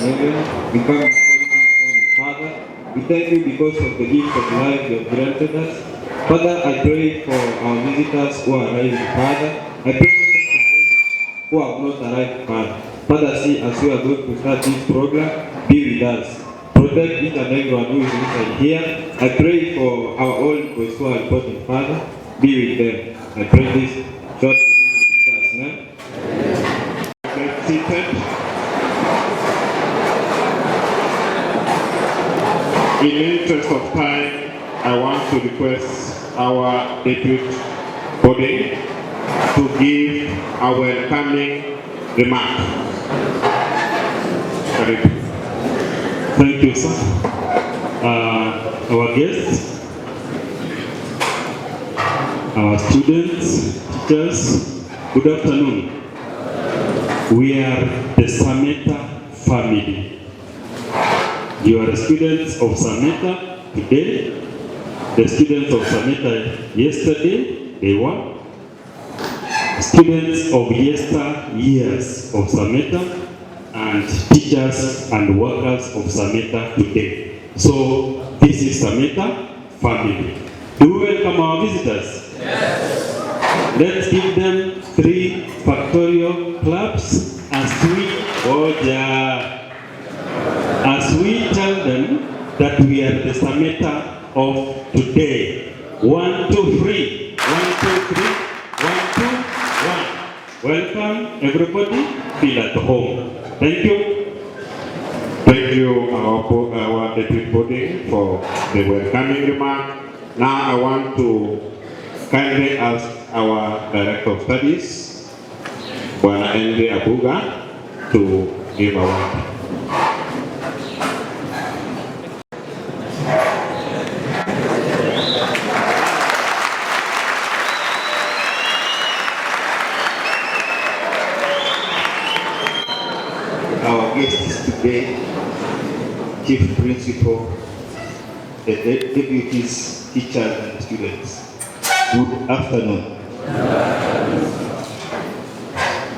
heaven, we come before you this morning, Father. We thank you because of the gift of life you have granted us. Father, I pray for our visitors who are arriving, Father. I pray for those who have not arrived, Father. Father, see, as we are going to start this program, be with us. Protect each and everyone who is inside here. I pray for our own requests who are important, Father. Be with them. I pray this short in Jesus' name. Get seated. In the interest of time, I want to request our deputy body to give a welcoming remark. Thank you, sir. Our guests, our students, teachers, good afternoon. We are the Sameta family. You are students of Sameta today, the students of Sameta yesterday, day one, students of yesteryears of Sameta, and teachers and workers of Sameta today. So this is Sameta family. Do we welcome our visitors? Yes. Let's give them 3 factorial claps as we tell them that we are the Sameta of today. 1, 2, 3. 1, 2, 3. 1, 2, 1. Welcome everybody. Feel at home. Thank you. Thank you, our deputy body, for the welcoming remark. Now I want to kindly ask our Director of Studies, Bwana Henry Abuga, to give a word. Our guests today, Chief Principal, the deputies, teachers and students. Good afternoon.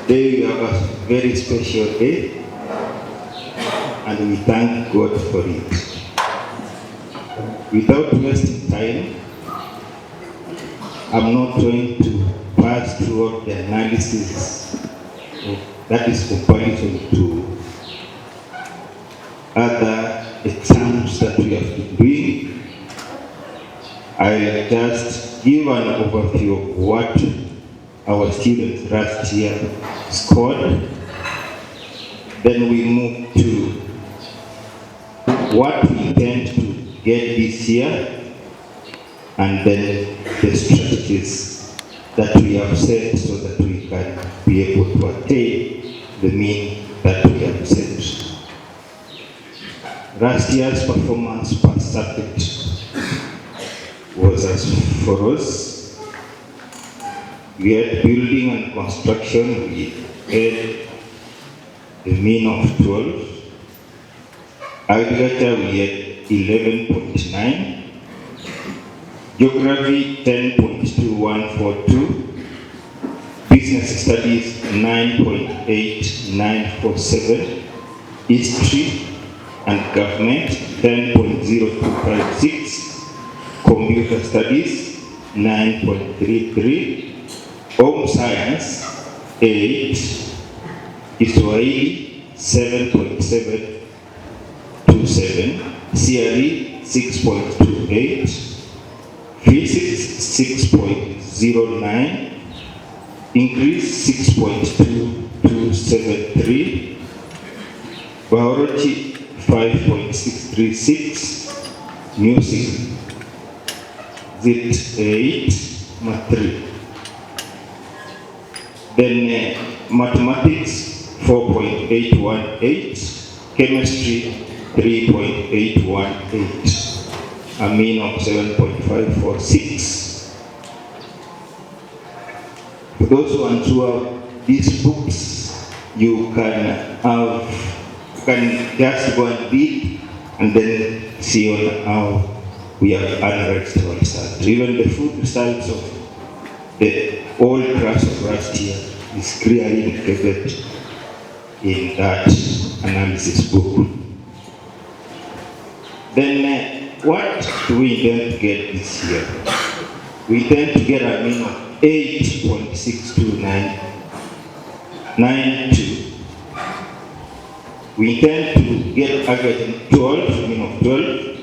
Today we have a very special day and we thank God for it. Without wasting time, I'm not going to pass through the analysis that is comparison to other exams that we have been doing. I'll just give an overview of what our students last year scored. Then we move to what we intend to get this year, and then the strategies that we have set so that we can be able to attain the mean that we have set. Last year's performance per subject was as follows. We had building and construction, we had a mean of 12. Agriculture, we had 11.9. Geography, 10.2142. Business studies, 9.8947. History and government, 10.0256. Computer studies, 9.33. Home science, 8. Kiswahili, 7.727. CRE, 6.28. Physics, 6.09. Increase, 6.2273. Biology, 5.636. Music, 8. Math 3. Then mathematics, 4.818. Chemistry, 3.818. A mean of 7.546. For those ones who have these books, you can just go and read and then see on how we have analyzed our results. Even the food results of the old class of last year is clearly indicated in that analysis book. Then what do we intend to get this year? We intend to get a mean of 8.62992. We intend to get average 12, mean of 12,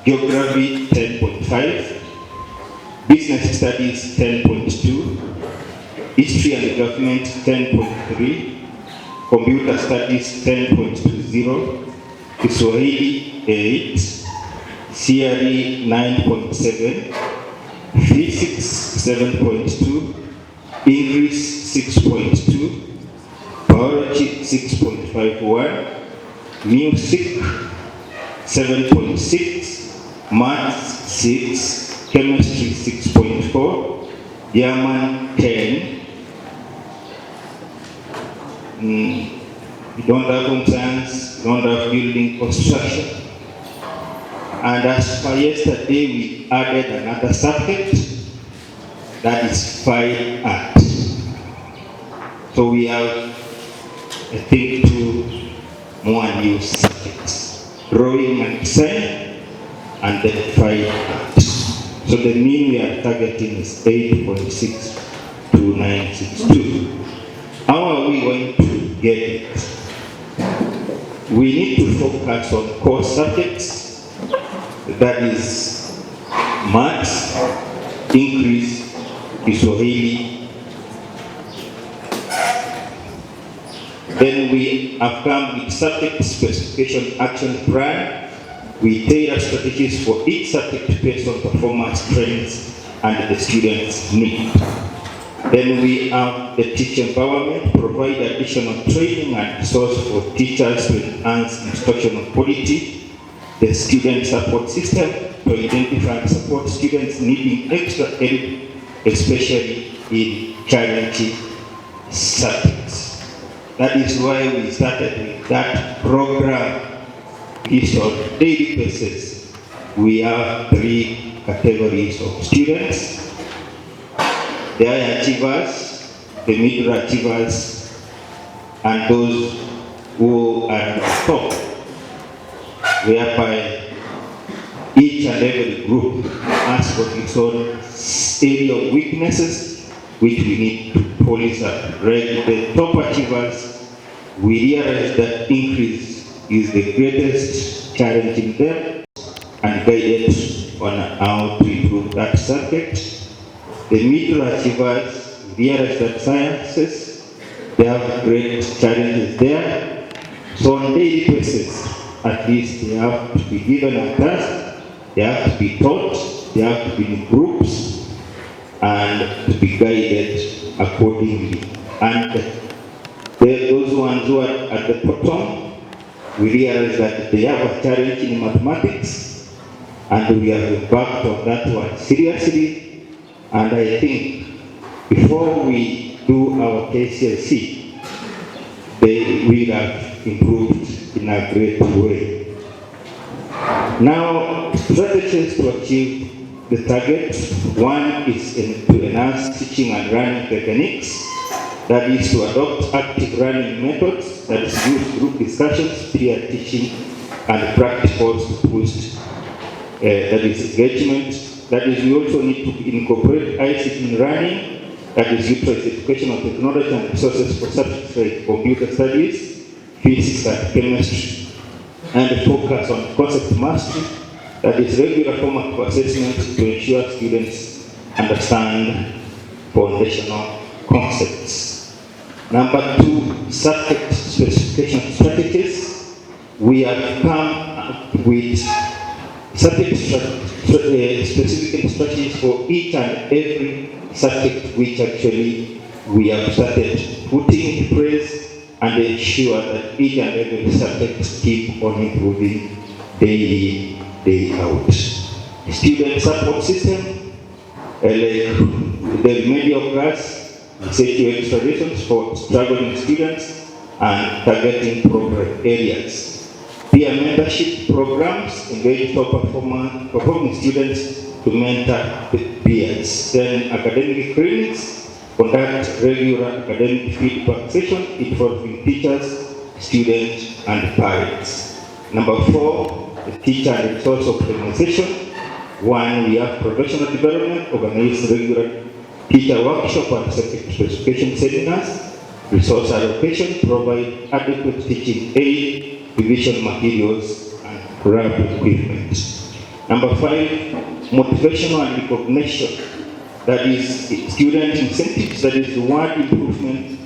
geography 10.5, business studies 10.2, history and government 10.3, computer studies 10.20, Kiswahili 8, CRE 9.7, physics 7.2, English 6.2, biology 6.51, music 7.6, maths 6, chemistry 6.4, German 10. We don't have home science, we don't have building construction. And as for yesterday, we added another subject, that is fine art. So we have, I think, 2 more new subjects, drawing and design, and then fine art. So the mean we are targeting is 8.62962. How are we going to get it? We need to focus on core subjects, that is maths, English, Kiswahili. Then we have come with subject specification action plan. We tailor strategies for each subject based on performance trends and the student's need. Then we have the teacher empowerment, provide additional training and resource for teachers to enhance instructional quality. The student support system to identify and support students needing extra help, especially in challenging subjects. That is why we started with that program. Is on daily basis. We have 3 categories of students: the high achievers, the middle achievers, and those who are at the top, whereby each and every group has got its own area of weaknesses which we need to polish up. Right? The top achievers, we realize that increase is the greatest challenge in them and guided on how to improve that subject. The middle achievers realize that sciences, they have great challenges there. So on a daily basis, at least they have to be given a task, they have to be taught, they have to be in groups, and to be guided accordingly. And those ones who are at the bottom, we realize that they have a challenge in mathematics, and we have embarked on that one seriously. And I think before we do our KCSE, they will have improved in a great way. Now, strategies to achieve the target. One is to enhance teaching and learning techniques. That is to adopt active learning methods, that is use group discussions, peer teaching, and practicals to boost that is engagement. That is, we also need to incorporate ICT in learning, that is utilize educational technology and resources for subjects like computer studies, physics and chemistry, and focus on concept mastery, that is regular format of assessment to ensure students understand foundational concepts. Number 2, subject specification strategies. We have come up with subject specific strategies for each and every subject, which actually we have started putting in place and ensure that each and every subject keep on improving day in, day out. Student support system, like the remedial class, safety explanations for struggling students and targeting program areas. Peer mentorship programs engage top performing students to mentor peers. Then academic clinics, conduct regular academic feedback sessions involving teachers, students, and parents. Number 4, the teacher and resource optimization. 1, we have professional development, organize regular teacher workshop and subject specification seminars. Resource allocation, provide adequate teaching aid, revision materials, and lab equipment. Number 5, motivational and recognition. That is student incentives, that is reward improvement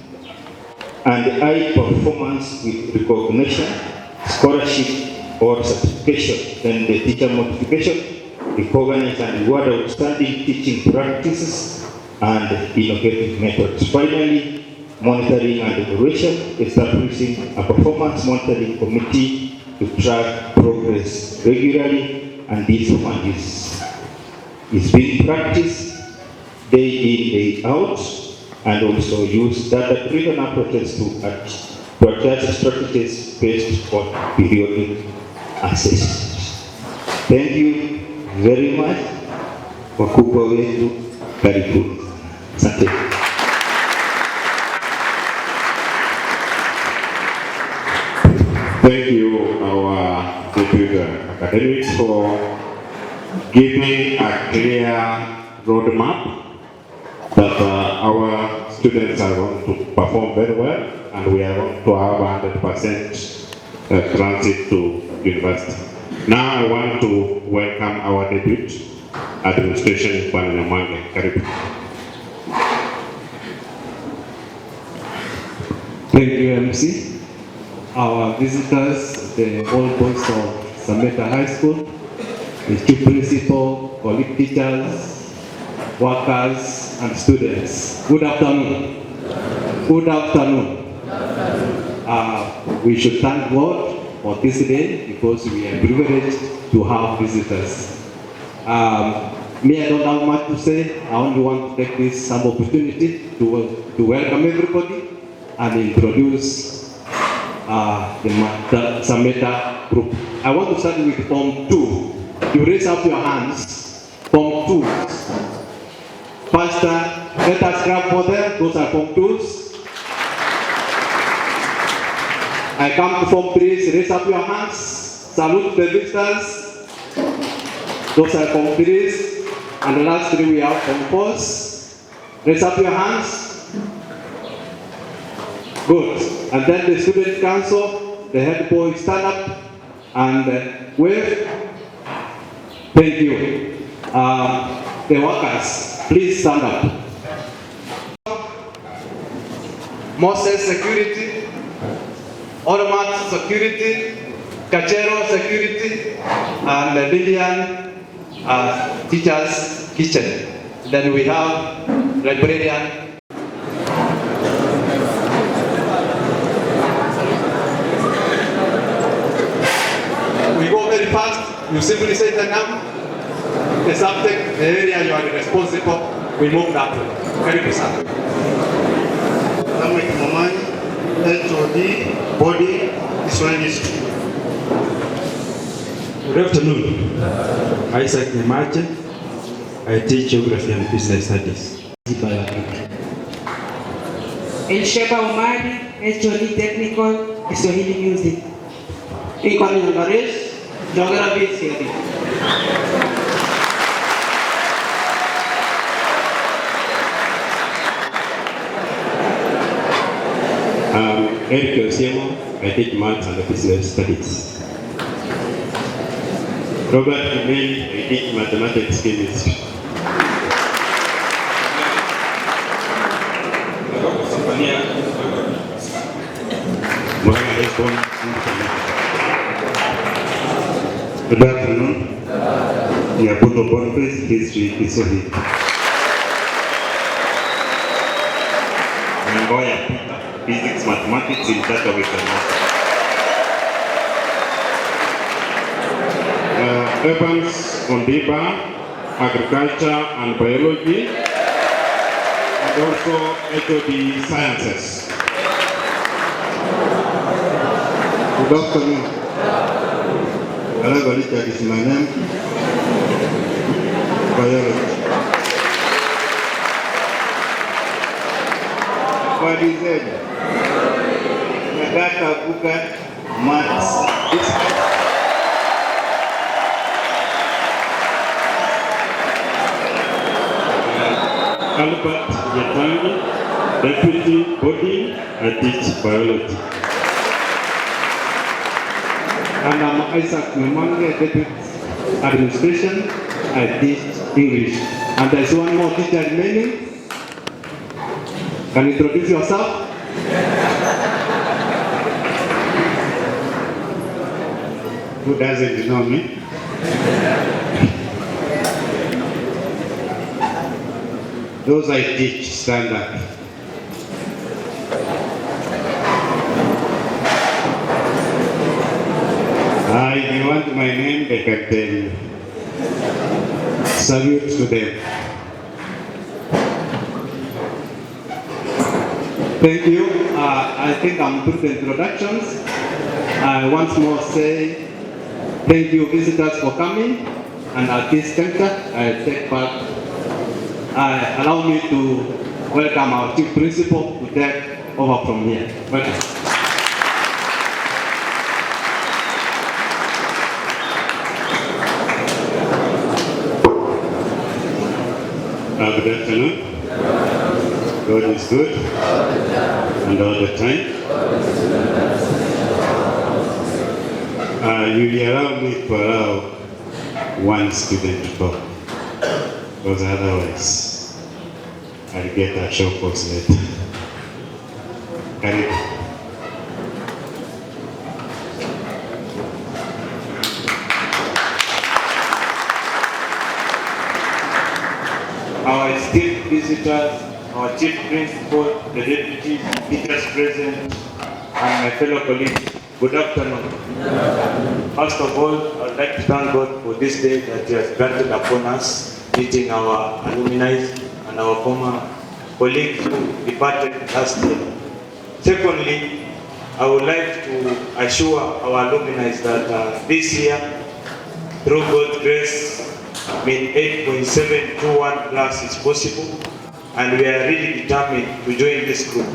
and high performance with recognition, scholarship or certification. Then the teacher motivation, recognize and reward outstanding teaching practices and innovative methods. Finally, monitoring and evaluation, establishing a performance monitoring committee to track progress regularly, and this one is being practiced day in, day out, and also use data-driven approaches to adjust strategies based on periodic assessments. Thank you very much. Wakubwa wetu, karibuni. Asante. Thank you, our deputy academics, for giving a clear roadmap that our students are going to perform very well, and we are going to have 100% transit to university. Now I want to welcome our deputy administration, Bwana Nyamange. Karibu. Thank you, MC. Our visitors, the old boys of Sameta High School, the chief principal, colleague teachers, workers, and students. Good afternoon. Good afternoon. We should thank God for this day because we are privileged to have visitors. Me, I don't have much to say. I only want to take this some opportunity to welcome everybody and introduce the Sameta group. I want to start with Form 2. You raise up your hands. Form 2. Pastor, let us grab for them. Those are Form 2s. I come to Form 3s. Raise up your hands. Salute the visitors. Those are Form 3s. And the last 3 we have Form 4s. Raise up your hands. Good. And then the student council, the head boy, stand up and wave. Thank you. The workers, please stand up. Moses Security, Automat Security, Kachero Security, and Lillian Teacher's Kitchen. Then we have librarian. We go very fast. You simply say the name, the subject, the area you are responsible. We move that way. Karibu sana. Sameta Mamani, HOD, Body, Kiswahili School. Good afternoon. Isaac Nemache. I teach Geography and Business Studies. Elsheba Umari, HOD Technical, Kiswahili Music. Incoming Naresh, Geography Theory. Eric Osiemo, I teach Maths and Business Studies. Robert Kimeli, I teach Mathematics Chemistry. Good afternoon. Nyabuto Boniface, History, Kiswahili. Ngoya Peter, Physics, Mathematics in touch with the master. Evans Ondiba, Agriculture and Biology, and also HOD Sciences. Good afternoon. Alaga Richard is my name. Biology. Habari zenu. Nataka kuka Max. Albert Yatangi, Deputy Body, I teach biology. And I'm Isaac Memange, Deputy Administration, I teach English. And there's one more teacher remaining. Can you introduce yourself? Who doesn't know me? Those I teach, stand up. If you want my name, I can tell you. Salute to them. Thank you. I think I'm through the introductions. I once more say thank you visitors for coming, and at this juncture I take back. Allow me to welcome our chief principal to take over from here. Welcome. Good afternoon. God is good and all the time. You will allow me to allow one student to talk, because otherwise I'll get a shock box later. Karibu. Our esteemed visitors, our chief principal, the deputy teachers present, and my fellow colleagues, good afternoon. First of all, I would like to thank God for this day that He has granted upon us, meeting our alumni and our former colleagues who departed last year. Secondly, I would like to assure our alumni that this year, through God's grace, 8.721 plus is possible, and we are really determined to join this group.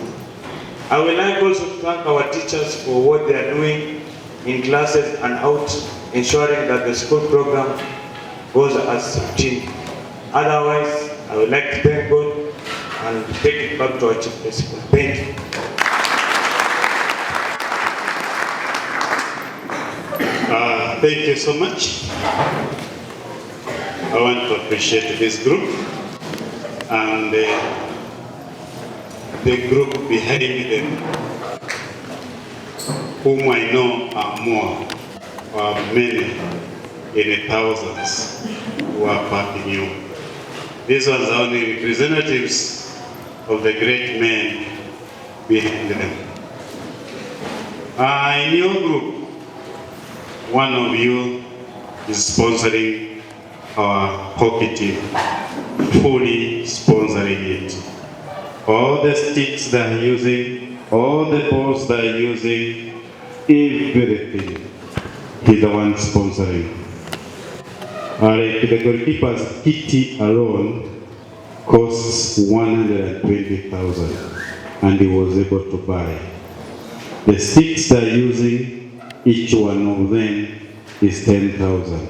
I would like also to thank our teachers for what they are doing in classes and out, ensuring that the school program goes as routine. Otherwise, I would like to thank God and take it back to our chief principal. Thank you. Thank you so much. I want to appreciate this group and the group behind them, whom I know are more, or many in the thousands who are backing you. These ones are only representatives of the great men behind them. In your group, one of you is sponsoring our hockey team, fully sponsoring it. All the sticks they are using, all the balls they are using, everything, he's the one sponsoring. The goalkeeper's kitty alone costs 120,000, and he was able to buy. The sticks they are using, each one of them is 10,000.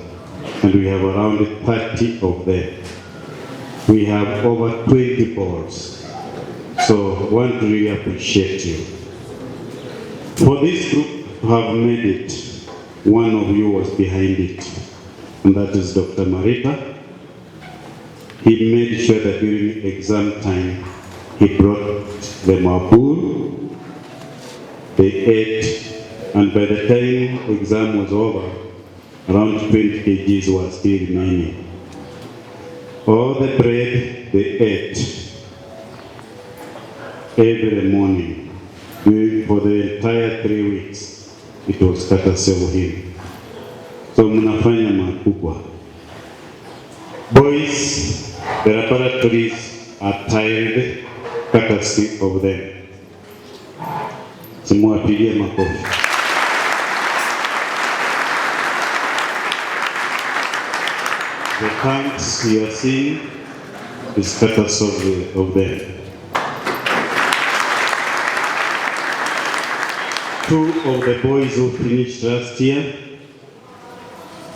And we have around 30 of them. We have over 20 balls. So I want to really appreciate you. For this group to have made it, one of you was behind it, and that is Dr. Marita. He made sure that during exam time, he brought the mabul, they ate, and by the time exam was over, around 20 kgs were still remaining. All the bread they ate every morning for the entire 3 weeks, it was courtesy of him. So mnafanya makubwa. Boys, the laboratories are tired, courtesy of them. Simuwapigie makofi. The thanks you are seeing is courtesy of them. two of the boys who finished last year,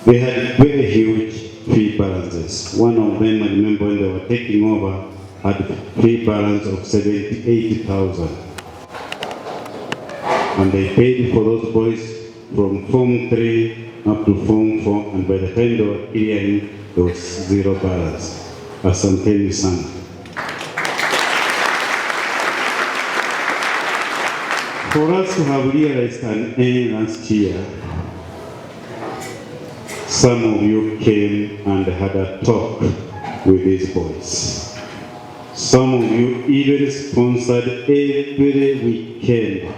they had very huge fee balances. One of them, I remember when they were taking over, had a fee balance of 80,000. And they paid for those boys from Form 3 up to Form 4, and by the time they were clearing, there was zero balance. Asanteni sana. For us to have realized an end last year, some of you came and had a talk with these boys. Some of you even sponsored every weekend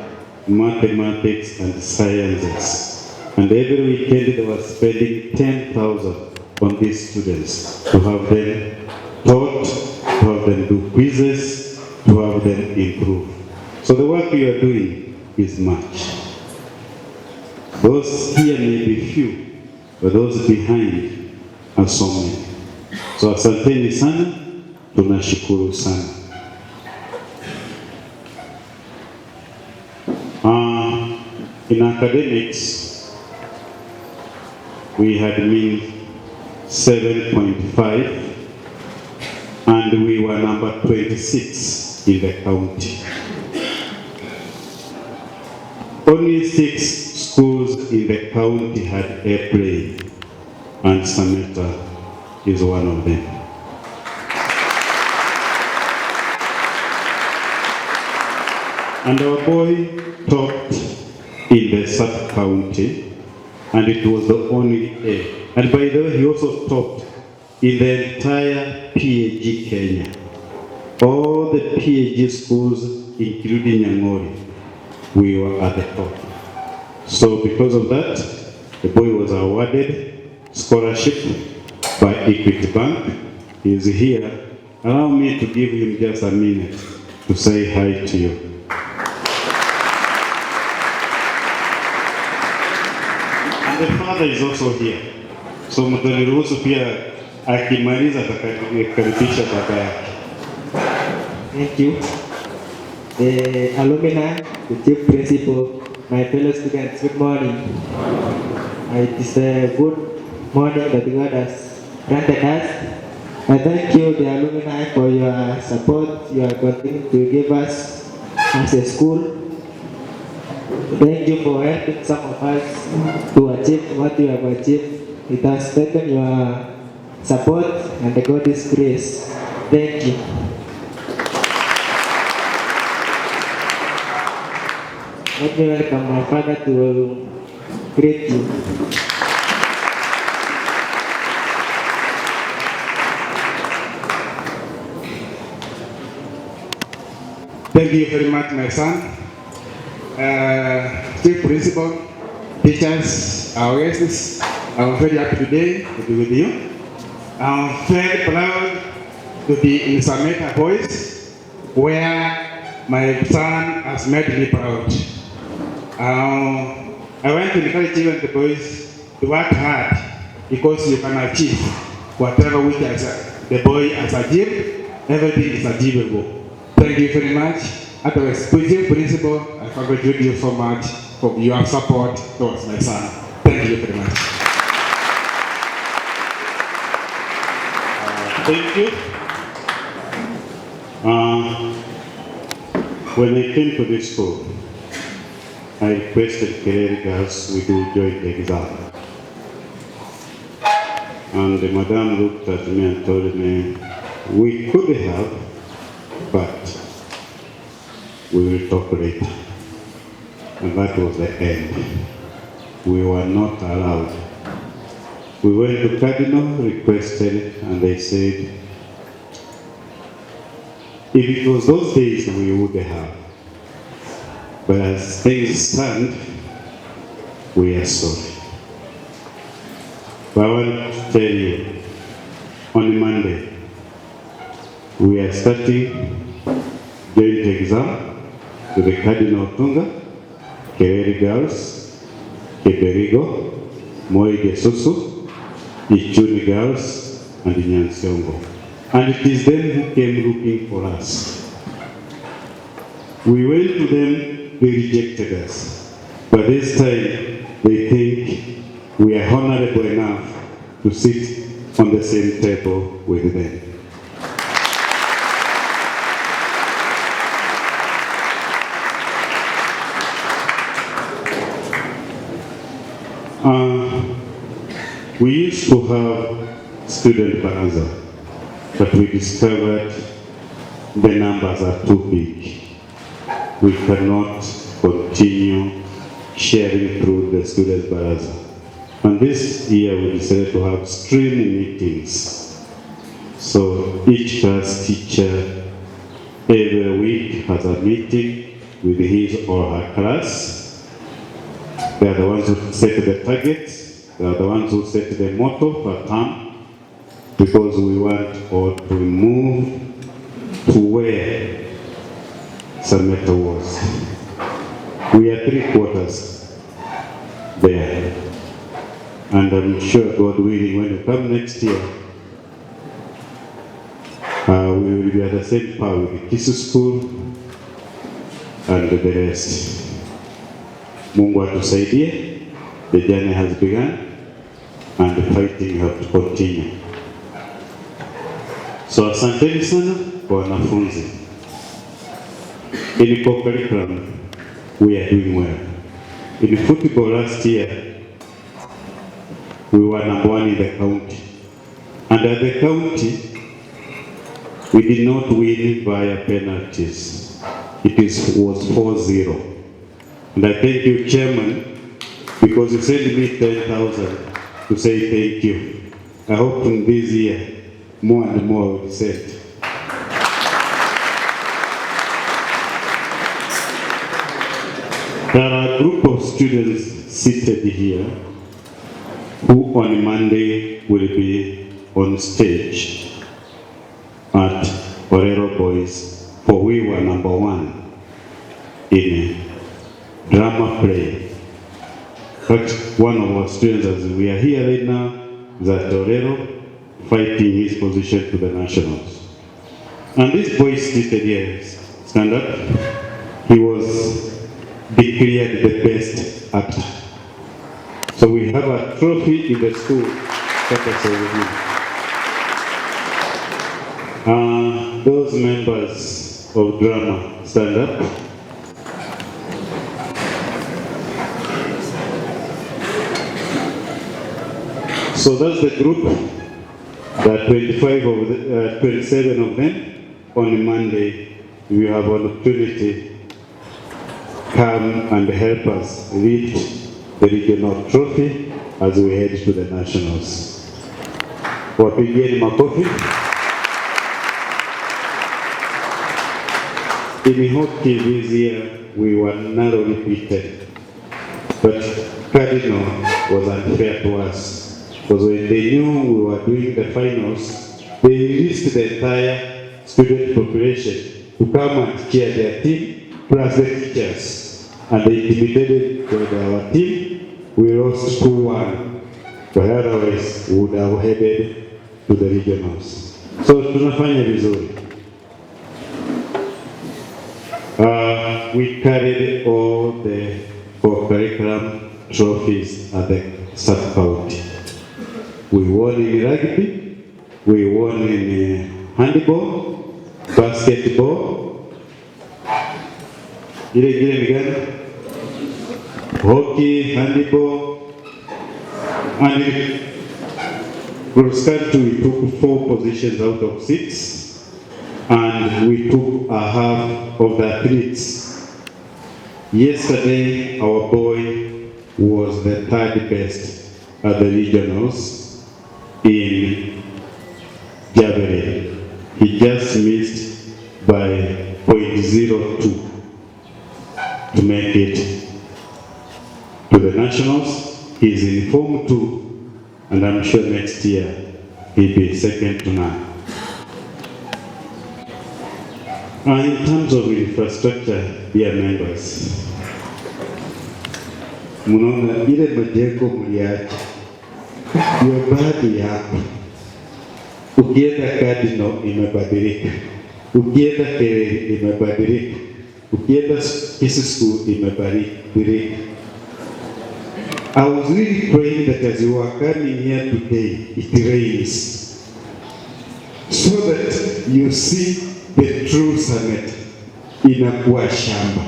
mathematics and sciences. And every weekend they were spending 10,000 on these students to have them taught, to have them do quizzes, to have them improve. So the work you are doing is much. Those here may be few, but those behind are so many. So asanteni sana, tunashukuru sana. In academics, we had mean 7.5, and we were number 26 in the county. Only 6 schools in the county had airplane, and Sameta is one of them. And our boy topped in the sub-county, and it was the only A. And by the way, he also topped in the entire PAG Kenya. All the PAG schools, including Nyang'ori, we were at the top. So because of that, the boy was awarded scholarship by Equity Bank. He is here. Allow me to give him just a minute to say hi to you. And the father is also here. So mtaniruhusu pia akimaliza atakaribisha baba yake. Thank you. The alumni, the chief principal, my fellow students, good morning. It is a good morning that God has granted us. I thank you, the alumni, for your support you are continuing to give us as a school. Thank you for helping some of us to achieve what you have achieved. It has taken your support and God's grace. Thank you. Let me welcome my father to greet you. Thank you very much, my son. Chief Principal, teachers, our guests, I'm very happy today to be with you. I'm very proud to be in Sameta Boys, where my son has made me proud. I want to encourage you and the boys to work hard because you can achieve whatever which the boy has achieved. Everything is achievable. Thank you very much. As a principal, I congratulate you so much for your support towards my son. Thank you very much. Thank you. When I came to this school, I requested Kereri girls we do joint exam. And the madam looked at me and told me, we could have, but we will talk later. And that was the end. We were not allowed. We went to Cardinal, requested, and they said, if it was those days, we would have. But as things stand, we are sorry. But I want to tell you, on Monday, we are starting joint exam to the Cardinal Tunga, Kereri girls, Keberigo, Moi Gesusu, Ichuni girls, and Nyansiongo. And it is them who came looking for us. We went to them, they rejected us. But this time, they think we are honorable enough to sit on the same table with them. We used to have student baraza, but we discovered the numbers are too big. We cannot continue sharing through the student baraza. And this year we decided to have stream meetings. So each class teacher every week has a meeting with his or her class. They are the ones who set the targets. They are the ones who set the motto per term, because we want all to move to where Sameta was. We are 3 quarters there. And I'm sure, God willing, when we come next year, we will be at the same par with the Kisii school and the rest. Mungu atusaidie. The journey has begun and the fighting have to continue. So asanteni sana kwa wanafunzi. In co-curriculum, we are doing well. In football last year, we were number 1 in the county. And at the county, we did not win via penalties. It was 4-0. And I thank you, Chairman, because you sent me 10,000 to say thank you. I hope in this year, more and more will be sent. There are a group of students seated here who on Monday will be on stage at Orero Boys, for we were number 1 in a drama play. But one of our students, as we are here right now, is at Orero, fighting his position to the nationals. And this boy seated here, stand up, he was declared the best actor. So we have a trophy in the school courtesy of him. Those members of drama, stand up. So that's the group. There are 27 of them. On Monday, we have an opportunity come and help us lift the regional trophy as we head to the nationals. Wapigieni makofi. In hockey this year, we were narrowly beaten, but Cardinal was unfair to us. Because when they knew we were doing the finals, they released the entire student population to come and cheer their team, plus the teachers. And they intimidated our team. We lost 2-1. But otherwise, we would have headed to the regionals. So tunafanya vizuri. We carried all the co-curriculum trophies at the sub-county. We won in rugby, we won in handball, basketball, hockey, handball, and in cross country we took 4 positions out of 6, and we took a half of the athletes. Yesterday, our boy was the 3rd best at the regionals in javelin. He just missed by 0.02 to make it to the nationals. He's in Form 2, and I'm sure next year he'll be second to none. In terms of infrastructure, dear members, mnaona ile majengo mliacha ndio baadhi yako. Ukienda Cardinal imebadilika, ukienda Kereri imebadilika, ukienda Kisii School imebadilika. I was really praying that as you are coming here today, it rains, so that you see the true Sameta inakuwa shamba.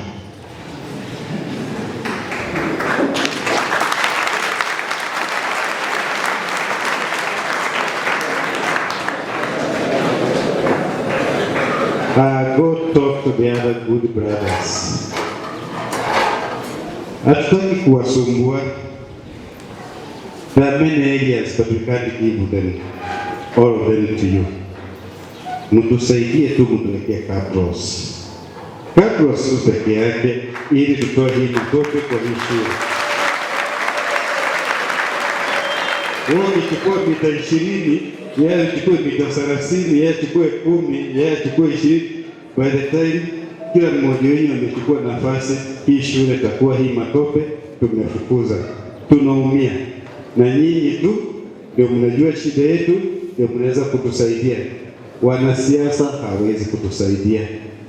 Go talk to the other good brothers. Hatutaki kuwasumbua. There are many areas, but we can't give them all of them to you. Mtusaidie tu mtuwekee cabros. Cabros tu peke yake, ili tutoe hii matope kwa hii shule. Wewe ukichukua mita 20, yeye achukue mita 30, yeye achukue 10, yeye achukue 20. By the time kila mmoja wenu amechukua nafasi, hii shule itakuwa hii matope tumefukuza. Tunaumia. Na nyinyi tu ndio mnajua shida yetu, ndio mnaweza kutusaidia. Wanasiasa hawezi kutusaidia.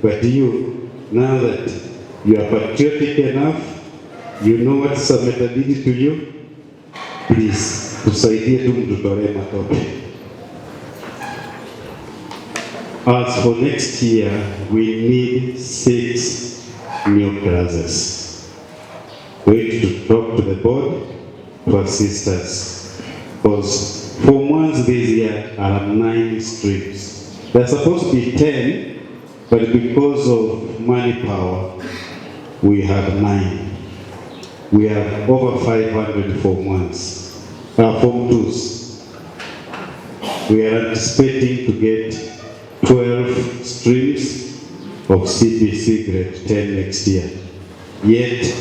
But you, now that you are patriotic enough, you know what Sameta did to you, please, tusaidie tu mtutolee matope. As for next year, we need 6 new classes. We need to talk to the board to assist us. Because Form 1s this year are 9 streams. They're supposed to be 10, but because of money power, we have 9. We have over 500 Form 1s, Form 2s. We are anticipating to get 12 streams of CBC grade 10 next year. Yet,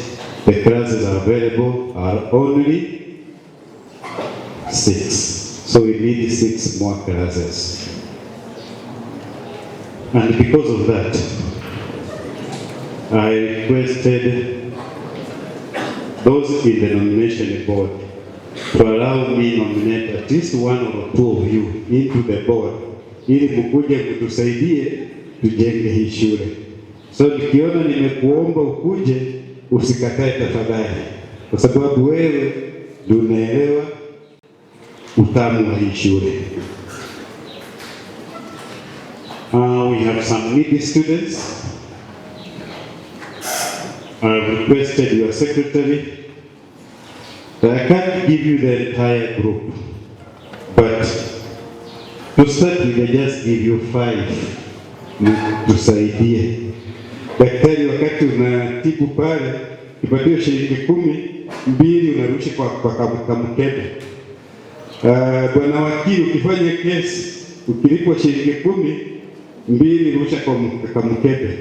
the classes available are only 6. So we need 6 more classes. And because of that, I requested those in the nomination board to allow me nominate at least 1 or 2 of you into the board, ili mkuje kutusaidie tujenge hii shule. So nikiona nimekuomba ukuje, usikatae tafadhali, kwa sababu wewe ndio unaelewa utamu wa hii shule. We have some needy students. I've requested your secretary that I can't give you the entire group, but to start with, I just give you 5 tusaidie. Daktari, wakati unatibu pale, kipatio shilingi 10, 2 unarusha kwa mkebe. Bwana wakili, ukifanya kesi, ukilipwa shilingi 10, 2 rusha kwa mkebe,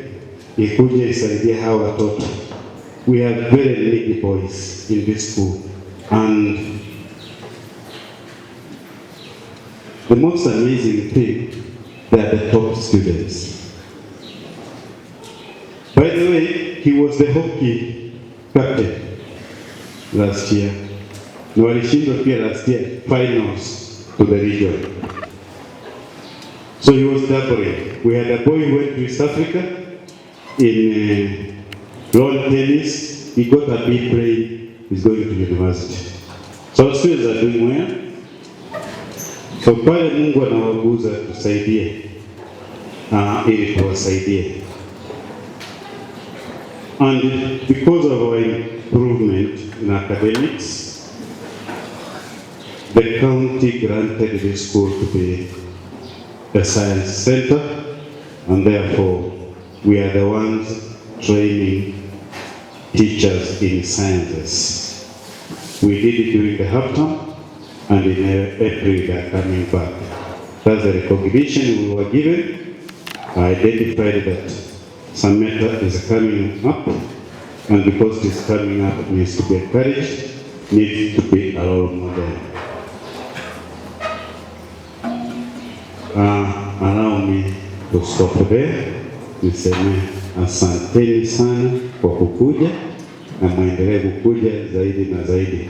ikuje isaidie hawa watoto. We have very needy boys in this school, and the most amazing thing, they are the top students. By the way, he was the hockey captain last year. Na walishindwa pia last year finals to the region. So he was doubling. We had a boy who went to East Africa in lawn tennis. He got a big brain. He's going to university. So students are doing well. So pale Mungu anawaguza tusaidie, ili tuwasaidie. And because of our improvement in academics, the county granted the school to be a science center, and therefore we are the ones training teachers in sciences. We did it during the half term, and in April they are coming back. That's the recognition we were given. I identified that Sameta is coming up, and because it is coming up, it needs to be encouraged, needs to be a role model. Allow me to stop there. Niseme asanteni sana kwa kukuja, na muendelee kukuja zaidi na zaidi.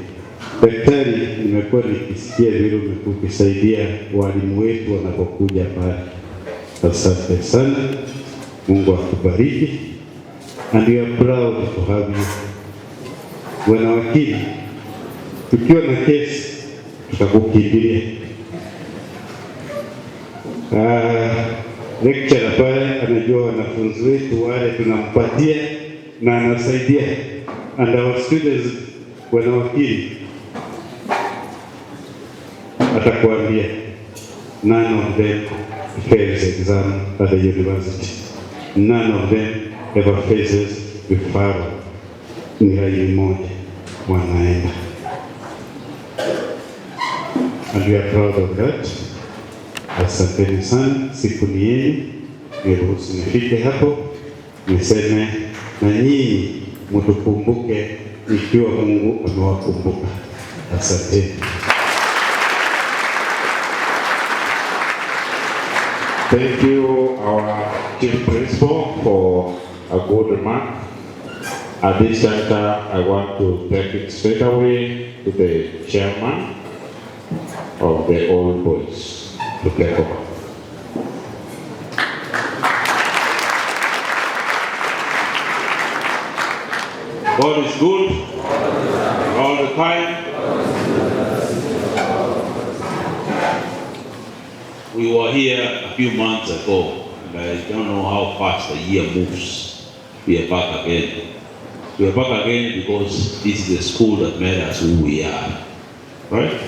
Daktari, nimekuwa nikisikia vile umekuwa ukisaidia walimu wetu wanapokuja pale. Asante sana. Mungu akubariki. And we are proud to have you. Bwana wakili, tukiwa na kesi tutakukimbilia. Lecturer pale anajua wanafunzi wetu wale tunampatia na anasaidia, and our students wanawakili atakwambia none of them fails exam at the university, none of them ever faces vifaru. Ni raia moja wanaenda, and we are proud of that. Asanteni sana, siku ni yenu, niruhusu nifike hapo niseme na nyinyi mtukumbuke ikiwa Mungu amewakumbuka. Asanteni. Thank you, our chief principal, for a good remark. At this juncture, I want to take it straight away to the chairman of the Old Boys to take over. God is good all the time. We were here a few months ago, and I don't know how fast the year moves. We are back again. We are back again because this is the school that made us who we are, right?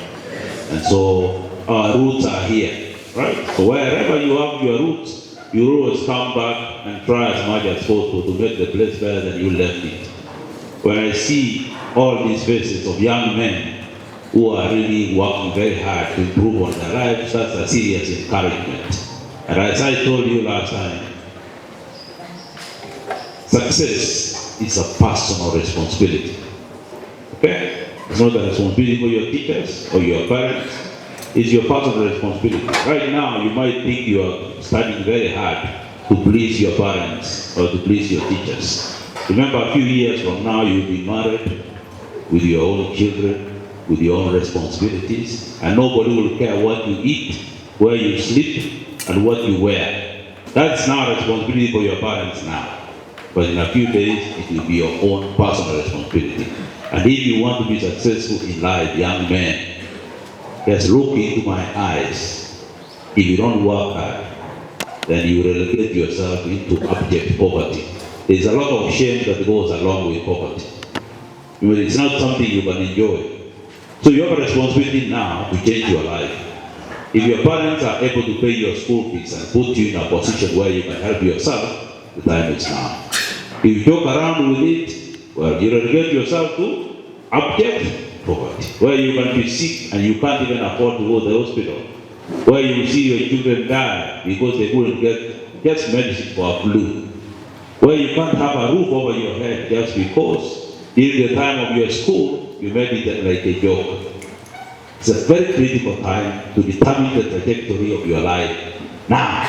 And so our roots are here, right? So wherever you have your roots, you always come back and try as much as possible to make the place better than you left it. When I see all these faces of young men who are really working very hard to improve on their lives, that's a serious encouragement. And as I told you last time, success is a personal responsibility. Okay? It's not a responsibility for your teachers or your parents. It's your personal responsibility. Right now, you might think you are studying very hard to please your parents or to please your teachers. Remember, a few years from now, you'll be married with your own children, with your own responsibilities, and nobody will care what you eat, where you sleep, and what you wear. That's now a responsibility for your parents now. But in a few days, it will be your own personal responsibility. And if you want to be successful in life, young men, just look into my eyes. If you don't work hard, then you relegate yourself into abject poverty. There's a lot of shame that goes along with poverty. It's not something you can enjoy. So you have a responsibility now to change your life. If your parents are able to pay your school fees and put you in a position where you can help yourself, the time is now. If you joke around with it, well, you relegate yourself to abject poverty, where you can be sick and you can't even afford to go to the hospital, where you see your children die because they couldn't get just medicine for a flu, where you can't have a roof over your head just because in the time of your school you made it like a joke. It's a very critical time to determine the trajectory of your life now.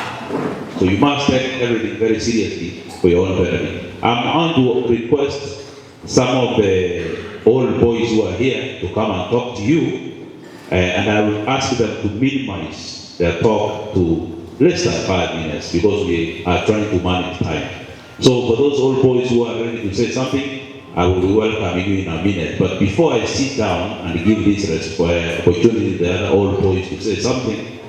So you must take everything very seriously for your own benefit. I'm going to request some of the old boys who are here to come and talk to you, and I will ask them to minimize their talk to less than 5 minutes because we are trying to manage time. So for those old boys who are ready to say something, I will be welcoming you in a minute. But before I sit down and give this opportunity to the other old boys to say something,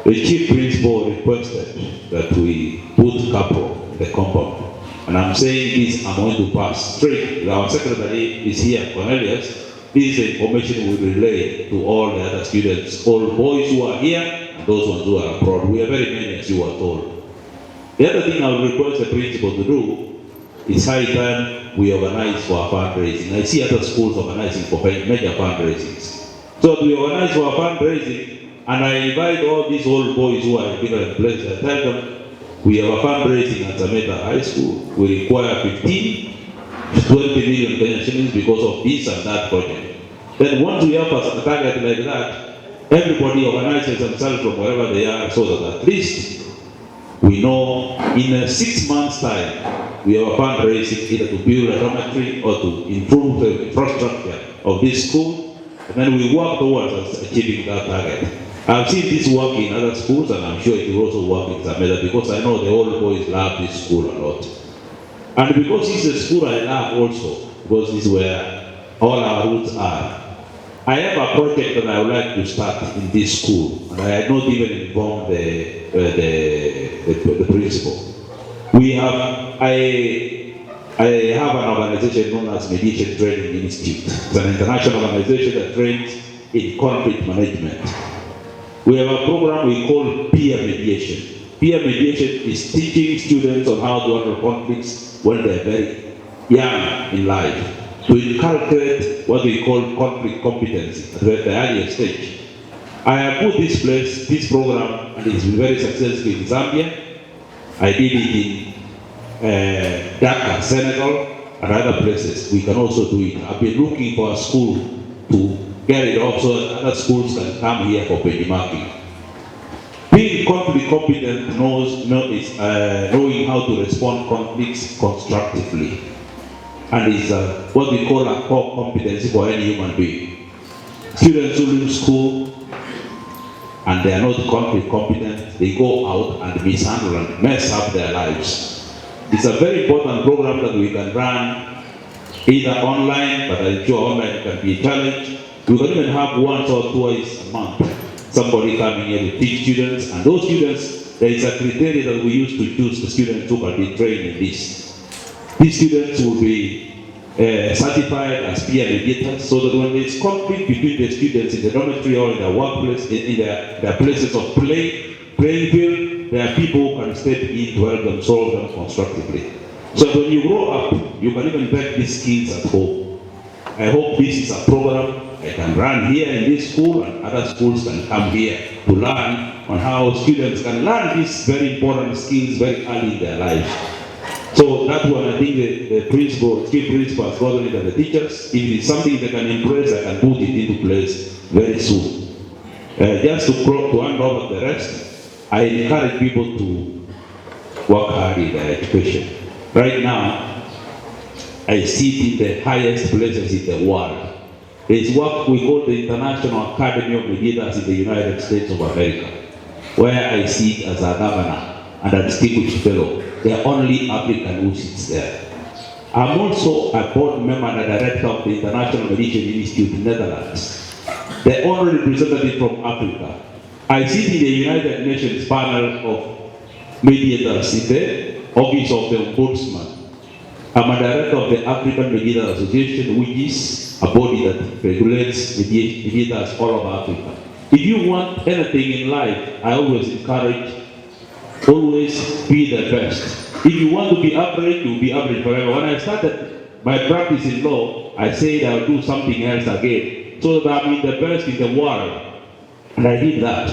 the chief principal requested that we put capo in the compound. And I'm saying this, I'm going to pass straight. Our secretary is here, Cornelius. This is the information we relay to all the other students, all boys who are here, and those ones who are abroad. We are very many, as you are told. The other thing I will request the principal to do is high time we organize for our fundraising. I see other schools organizing for major fundraisings. So we organize for our fundraising, and I invite all these old boys who are in different places. I tell them, we have a fundraising at Sameta High School. We require 15 to 20 million Kenyan shillings because of this and that project. Then once we have a target like that, everybody organizes themselves from wherever they are so that at least we know in 6 months' time, we have a fundraising either to build a dormitory or to improve the infrastructure of this school, and then we work towards achieving that target. I've seen this work in other schools, and I'm sure it will also work in Sameta because I know the old boys love this school a lot. And because it's a school I love also, because this is where all our roots are. I have a project that I would like to start in this school, and I had not even informed the principal. I have an organization known as Mediation Training Institute. It's an international organization that trains in conflict management. We have a program we call peer mediation. Peer mediation is teaching students on how to handle conflicts when they're very young in life, to inculcate what we call conflict competence at the earlier stage. I have put this program, and it's been very successful in Zambia. I did it in Dakar, Senegal, and other places. We can also do it. I've been looking for a school to get it off so that other schools can come here for benchmarking. Being conflict competent knowing how to respond to conflicts constructively, and is what we call a core competency for any human being. Students who leave school and they are not conflict competent, they go out and mishandle and mess up their lives. It's a very important program that we can run either online, but I'm sure online can be a challenge. We can even have once or twice a month somebody coming here to teach students, and those students, there is a criteria that we use to choose the students who can be trained in this. These students will be certified as peer mediators, so that when there is conflict between the students in the dormitory or in their workplace, in their places of playing field, there are people who can step in to help them solve them constructively. So when you grow up, you can even get these skills at home. I hope this is a program I can run here in this school, and other schools can come here to learn on how students can learn these very important skills very early in their lives. So that one, I think the chief principal has gotten it and the teachers. If it's something they can impress, I can put it into place very soon. Just to hand over the rest, I encourage people to work hard in their education. Right now, I sit in the highest places in the world. There is what we call the International Academy of Mediators in the United States of America, where I sit as a governor and a distinguished fellow. The only African who sits there. I'm also a board member and a director of the International Mediation Institute in the Netherlands, the only representative from Africa. I sit in the United Nations panel of mediators in the Office of the Ombudsman. I'm a director of the African Mediators Association, which is a body that regulates mediators all over Africa. If you want anything in life, I always encourage, always be the best. If you want to be average, you'll be average forever. When I started my practice in law, I said I'll do something else again, so that I'm the best in the world. And I did that.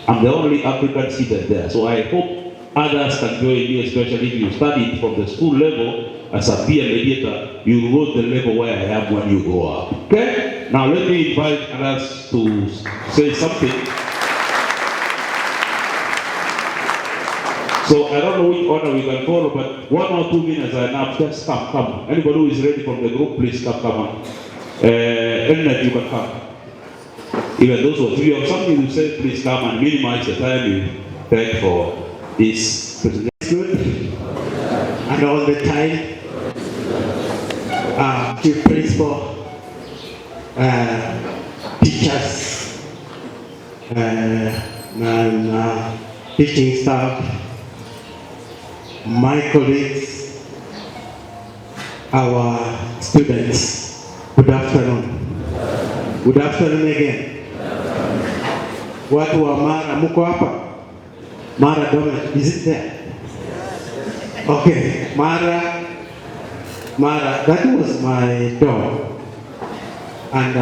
I'm the only African seated there. So I hope others can join me, especially if you studied from the school level as a peer mediator, you go to the level where I am when you grow up. Okay? Now let me invite others to say something. So I don't know which order we can follow, but 1 or 2 minutes are enough. Just come. Anybody who is ready from the group, please come on. Internet, you can come. Even those who have something to say, please come and minimize the time you take for this presentation. And all the time, chief principal, teachers, and teaching staff, my colleagues, our students, good afternoon. Good afternoon again. Watu wa Mara, muko hapa? Mara Dominant, is it there? Okay, Mara, that was my dog. And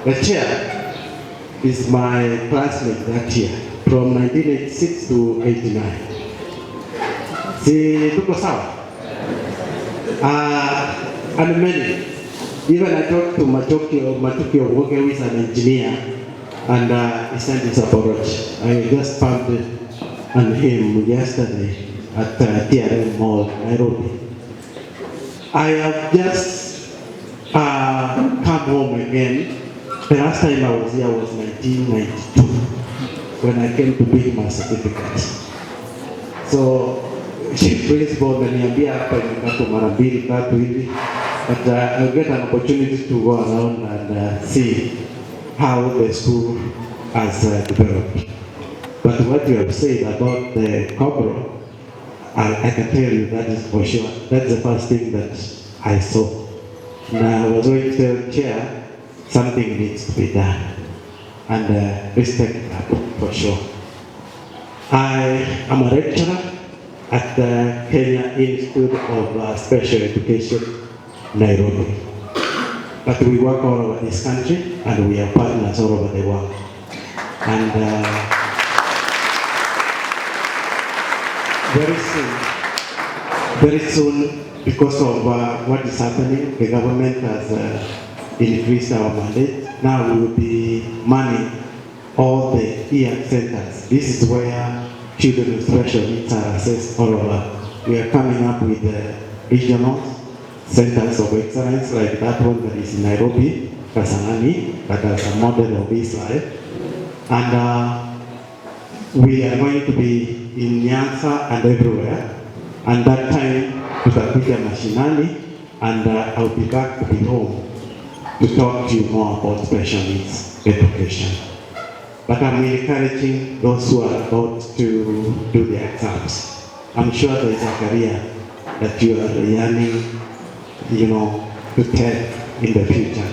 the chair is my classmate that year, from 1986 to 89. Si tuko sawa? And many. Even I talked to Matuki Ogembo, who is an engineer, and he sent his apology. I just pumped it on him yesterday at TRM Mall, Nairobi. I have just come home again. The last time I was here was 1992, when I came to pick my certificate. So chief principal ameniambia hapa imekatwa mara 2 3 hivi, but I'll get an opportunity to go around and see how the school has developed. But what you have said about the corporal, I can tell you that is for sure. That's the first thing that I saw. Now I was going to tell Chair, something needs to be done. And respect that for sure. I am a lecturer at the Kenya Institute of Special Education, Nairobi. But we work all over this country and we are partners all over the world. And very soon, because of what is happening, the government has increased our mandate. Now we will be manning all the EAC centers. This is where children with special needs are assessed all over. We are coming up with regional centers of excellence like that one that is in Nairobi, Kasarani, that is a model of Israel. And we are going to be in Nyanza and everywhere. And that time, tutakuja mashinani, and I'll be back to be home to talk to you more about special needs education. But I'm encouraging those who are about to do the exams. I'm sure there is a career that you are yearning, to take in the future.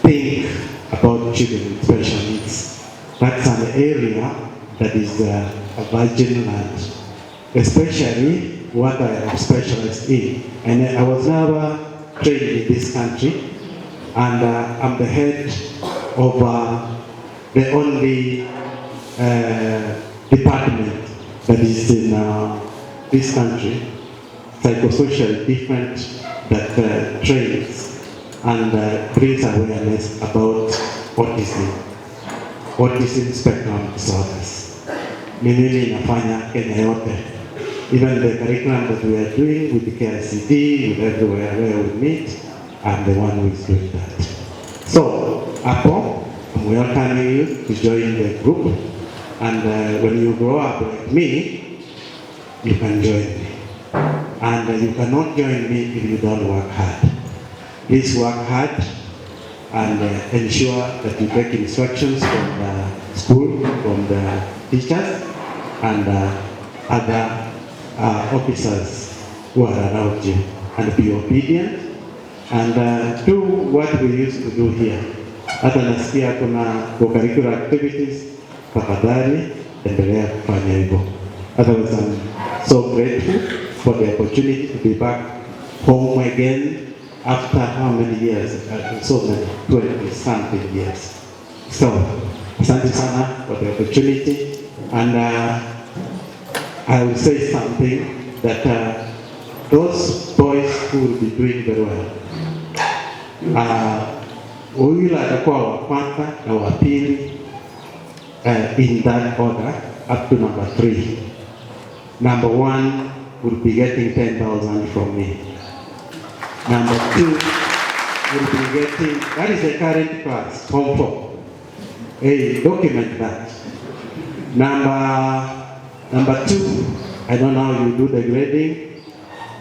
Think about children with special needs. That's an area that is a virgin land, especially what I am specialized in. And I was never trained in this country, and I'm the head of the only department that is in this country, psychosocial different, that trains and brings awareness about autism spectrum disorders. Ni mimi nafanya Kenya yote. Even the curriculum that we are doing with the KICD, with everywhere where we meet, I'm the one who is doing that. So, Apple, I'm welcoming you to join the group. And when you grow up like me, you can join me. And you cannot join me if you don't work hard. Please work hard and ensure that you take instructions from the school, from the teachers, and other officers who are around you, and be obedient and do what we used to do here. Hata nasikia kuna co-curricular activities, tafadhali endelea kufanya hivyo. Otherwise, I'm so grateful for the opportunity to be back home again after how many years? So many, 20-something years. So, asante sana for the opportunity, and I will say something that those boys who will be doing very well, huyu atakuwa wa kwanza na wa pili in that order up to number 3. Number 1 will be getting 10,000 from me. Number 2 will be getting, that is the current class, form 4. Hey, document that. Number 2, I don't know how you do the grading,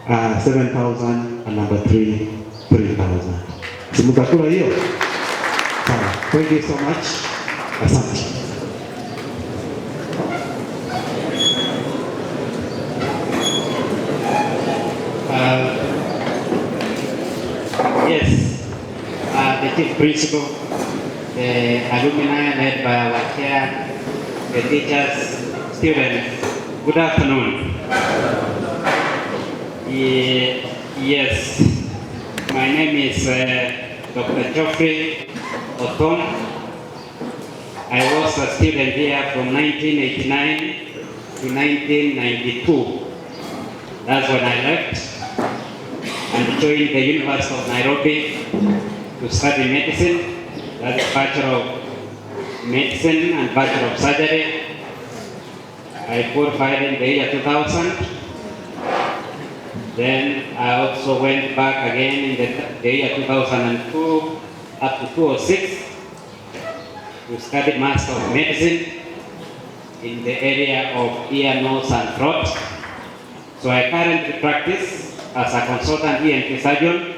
7,000, and number 3, 3,000. Simutakula hiyo? Sawa. Thank you so much. Asante. Yes, the chief principal, the alumni led by our chair, the teachers, students, good afternoon. Yes, my name is Dr. Geoffrey Otom. I was a student here from 1989 to 1992. That's when I left and joined the University of Nairobi to study medicine. That's Bachelor of Medicine and Bachelor of Surgery. I qualified in the year 2000. Then I also went back again in the year 2002 up to 2006 to study Master of Medicine in the area of ear, nose and throat. So I currently practice as a consultant ENT surgeon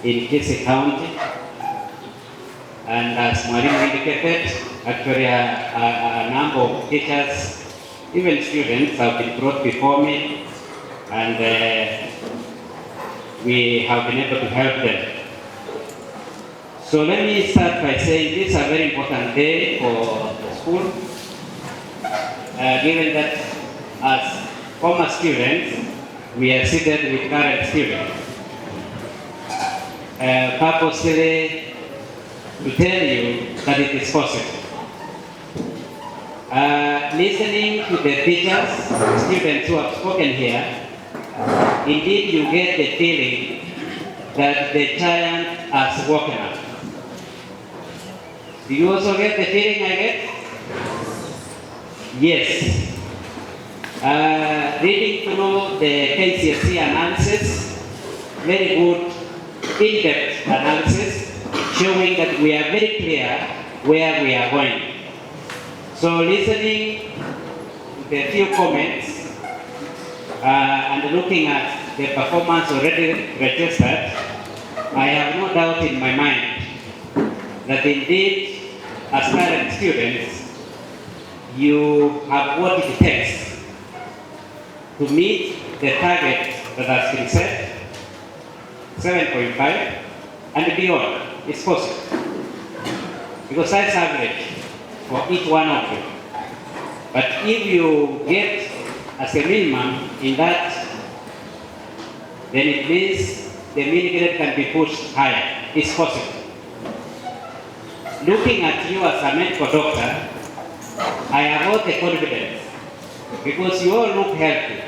in Kisii County. And as Mwalimu indicated, actually a number of teachers, even students, have been brought before me, and we have been able to help them. So let me start by saying this is a very important day for the school, given that as former students, we are seated with current students. Purposely to tell you that it is possible. Listening to the teachers, students who have spoken here, indeed you get the feeling that the giant has woken up. Do you also get the feeling I get? Yes. Reading through the KCSE analysis, very good in-depth analysis, showing that we are very clear where we are going. So listening to the few comments and looking at the performance already registered, I have no doubt in my mind that indeed, as current students, you have what it takes to meet the target that has been set, 7.5, and beyond. It's possible. Because that's average for each one of you. But if you get as a minimum in that, then it means the mini grade can be pushed higher. It's possible. Looking at you as a medical doctor, I have all the confidence because you all look healthy.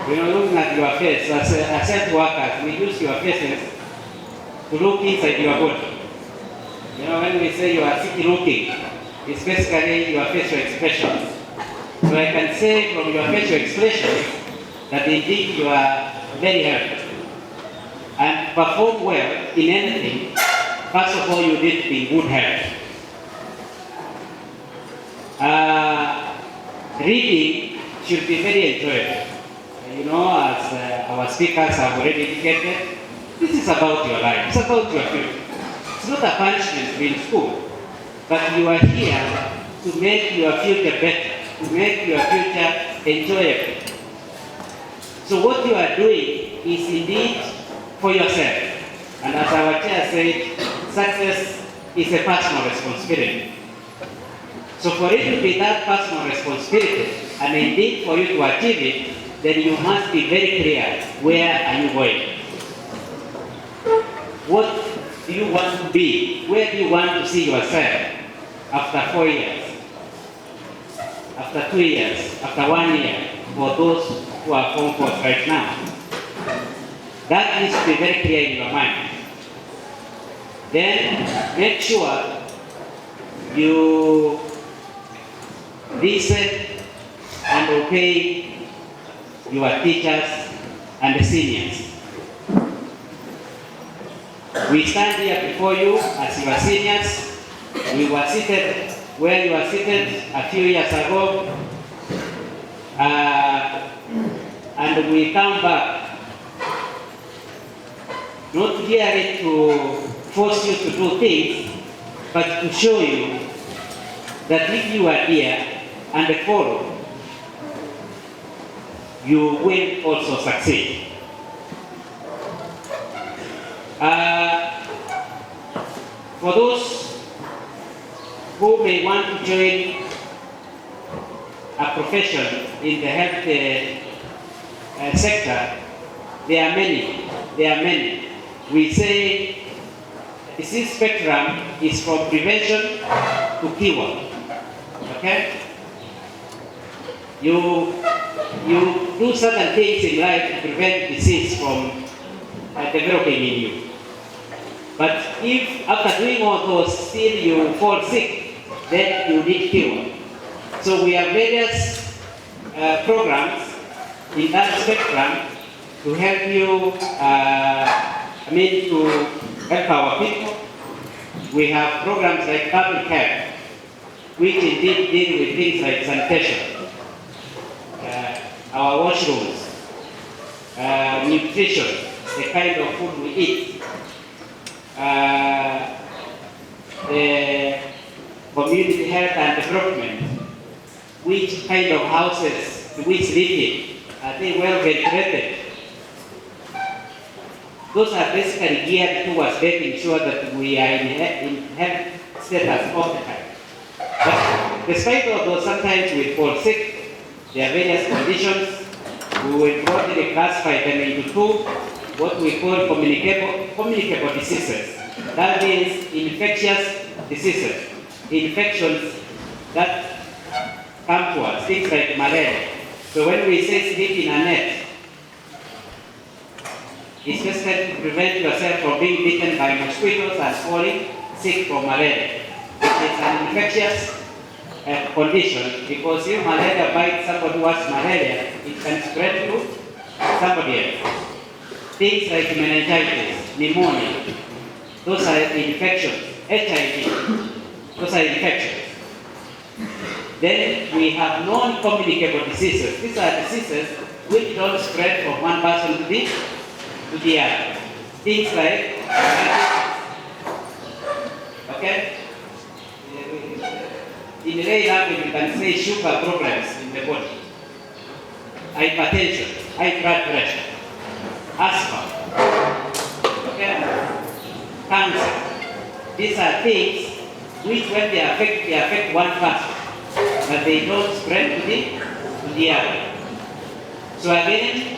You know, looking at your face, as health workers, we use your faces to look inside your body. You know, when we say you are sick looking, it's basically your facial expressions. So I can say from your facial expressions that indeed you are very healthy and perform well in anything. First of all, you need to be in good health. Reading should be very enjoyable. You know, as our speakers have already indicated, this is about your life. It's about your future. It's not a punishment to be in school, but you are here to make your future better, to make your future enjoyable. So what you are doing is indeed for yourself. And as our chair said, success is a personal responsibility. So for it to be that personal responsibility, and indeed for you to achieve it, then you must be very clear, where are you going? What do you want to be? Where do you want to see yourself after 4 years? After 2 years? After 1 year? For those who are Form 4 right now. That needs to be very clear in your mind. Then make sure you listen and obey your teachers and the seniors. We stand here before you as your seniors. We were seated where you were seated a few years ago, and we come back not here to force you to do things, but to show you that if you are here and follow, you will also succeed. For those who may want to join a profession in the health sector, there are many. There are many. We say disease spectrum is from prevention to cure. Okay? You do certain things in life to prevent disease from developing in you. But if after doing all those still you fall sick, then you need cure. So we have various programs in that spectrum to help you, to help our people. We have programs like public health, which indeed deal with things like sanitation, our washrooms, nutrition, the kind of food we eat. The community health and development, which kind of houses do we sleep in? Are they well ventilated? Those are basically geared towards making sure that we are in health status all the time. But despite all those, sometimes we fall sick. There are various conditions. We will broadly classify them into two, what we call communicable diseases. That means infectious diseases, infections that come to us, things like malaria. So when we say sleep in a net, it's necessary to prevent yourself from being bitten by mosquitoes and falling sick from malaria. It's an infectious condition because if malaria bites somebody who has malaria, it can spread to somebody else. Things like meningitis, pneumonia, those are infections. HIV, those are infections. Then we have non-communicable diseases. These are diseases which don't spread from one person to the other. Things like, okay? In lay language, we can say sugar problems in the body, hypertension, high blood pressure, asthma, okay? Cancer. These are things which, when they affect one person, but they don't spread to the other. So again,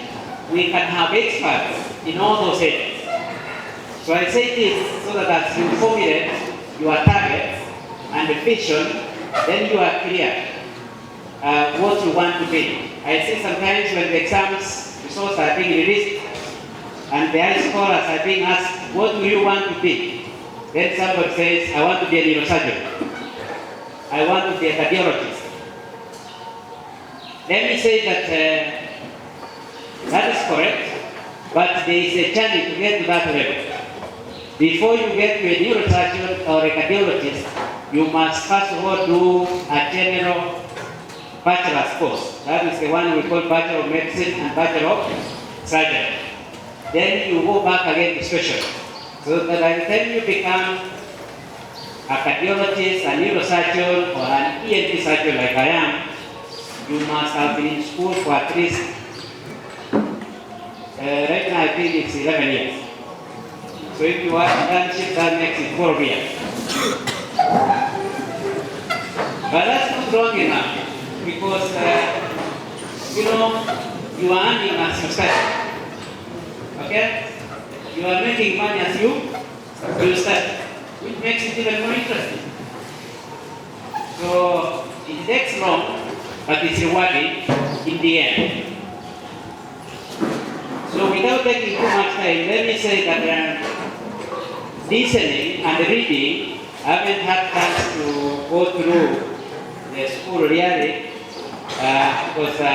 we can have experts in all those areas. So I say this so that as you formulate your targets and the vision, then you are clear what you want to be. I see sometimes when the exams results are being released and the high scholars are being asked, what do you want to be? Then somebody says, I want to be a neurosurgeon. I want to be a cardiologist. Let me say that that is correct, but there is a journey to get to that level. Before you get to a neurosurgeon or a cardiologist, you must first of all do a general bachelor's course. That is the one we call Bachelor of Medicine and Bachelor of Surgery. Then you go back again to specialty. So that by the time you become a cardiologist, a neurosurgeon, or an ENT surgeon like I am, you must have been in school for at least, right now I think it's 11 years. So if you are internship, that makes it 4 years. But that's not long enough, because, you are earning as you study. Okay? You are making money as you study, which makes it even more interesting. So it takes long, but it's rewarding in the end. So without taking too much time, let me say that listening and reading, I haven't had chance to go through the school really, because I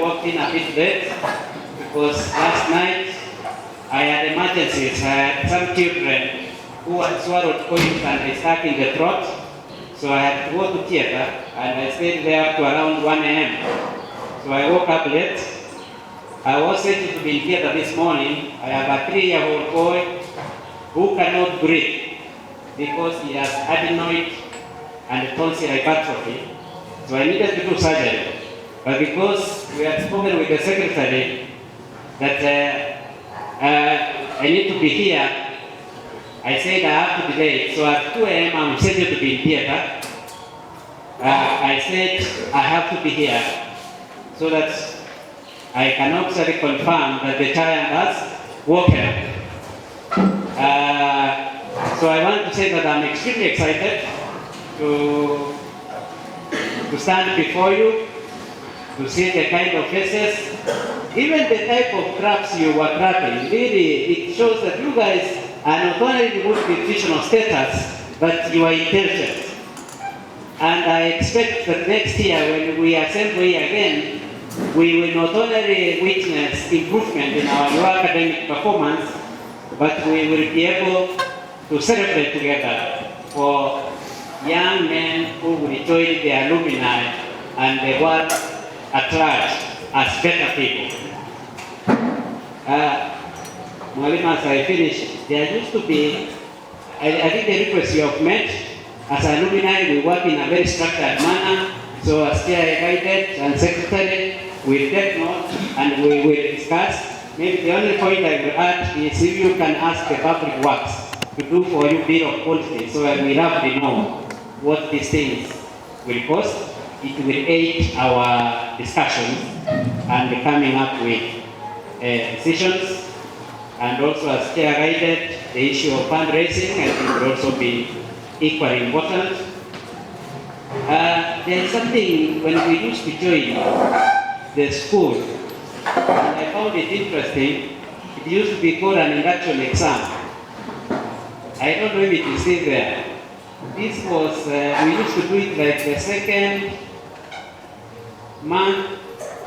walked in a bit late, because last night I had emergencies. I had some children who had swallowed coins and they stuck in the throat. So I had to go to theater and I stayed there up to around 1 a.m. So I woke up late. I was scheduled to be in theater this morning. I have a 3-year-old boy who cannot breathe because he has adenoid and tonsil hypertrophy. So I needed to do surgery. But because we had spoken with the secretary that I need to be here, I said I have to be late. So at 2 a.m. I'm scheduled to be in theater. I said I have to be here so that I can actually confirm that the child has woken. So I want to say that I'm extremely excited to stand before you, to see the kind of faces, even the type of crafts you were crafting. Really, it shows that you guys are not only good with visional status, but you are intelligent. And I expect that next year, when we assemble here again, we will not only witness improvement in our new academic performance, but we will be able to celebrate together for young men who will join the alumni and the world at large as better people. Mwalimu, as I finish, there used to be, I think the request you have met, as alumni, we work in a very structured manner. So as chair guided and secretary, we take note and we will discuss. Maybe the only point I will add is if you can ask the public works to do for you bill of quantity, so that we roughly know what these things will cost. It will aid our discussions and coming up with decisions. And also as chair guided, the issue of fundraising, I think, will also be equally important. There is something when we used to join the school, and I found it interesting. It used to be called an induction exam. I don't know if it is still there. This was, we used to do it like the second month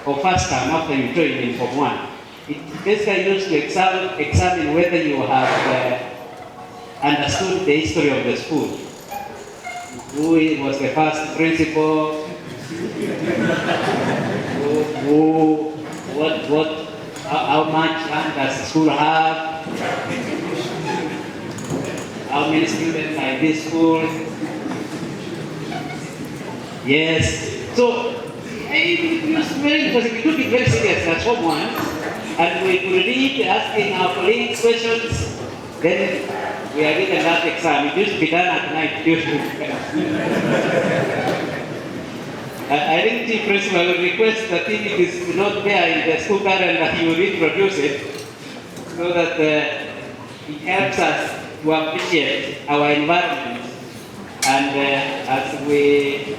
or first term after you join in Form 1. It basically used to examine whether you have understood the history of the school. Who was the first principal? How much land does the school have? How many students are in this school? Yes. So it was very interesting. We took it very serious as Form 1, and we could read, asking our colleagues questions. Then we are given that exam. It used to be done at night. I think the principal will request that if it is not there in the school calendar, you will introduce it so that it helps us to appreciate our environment. And as we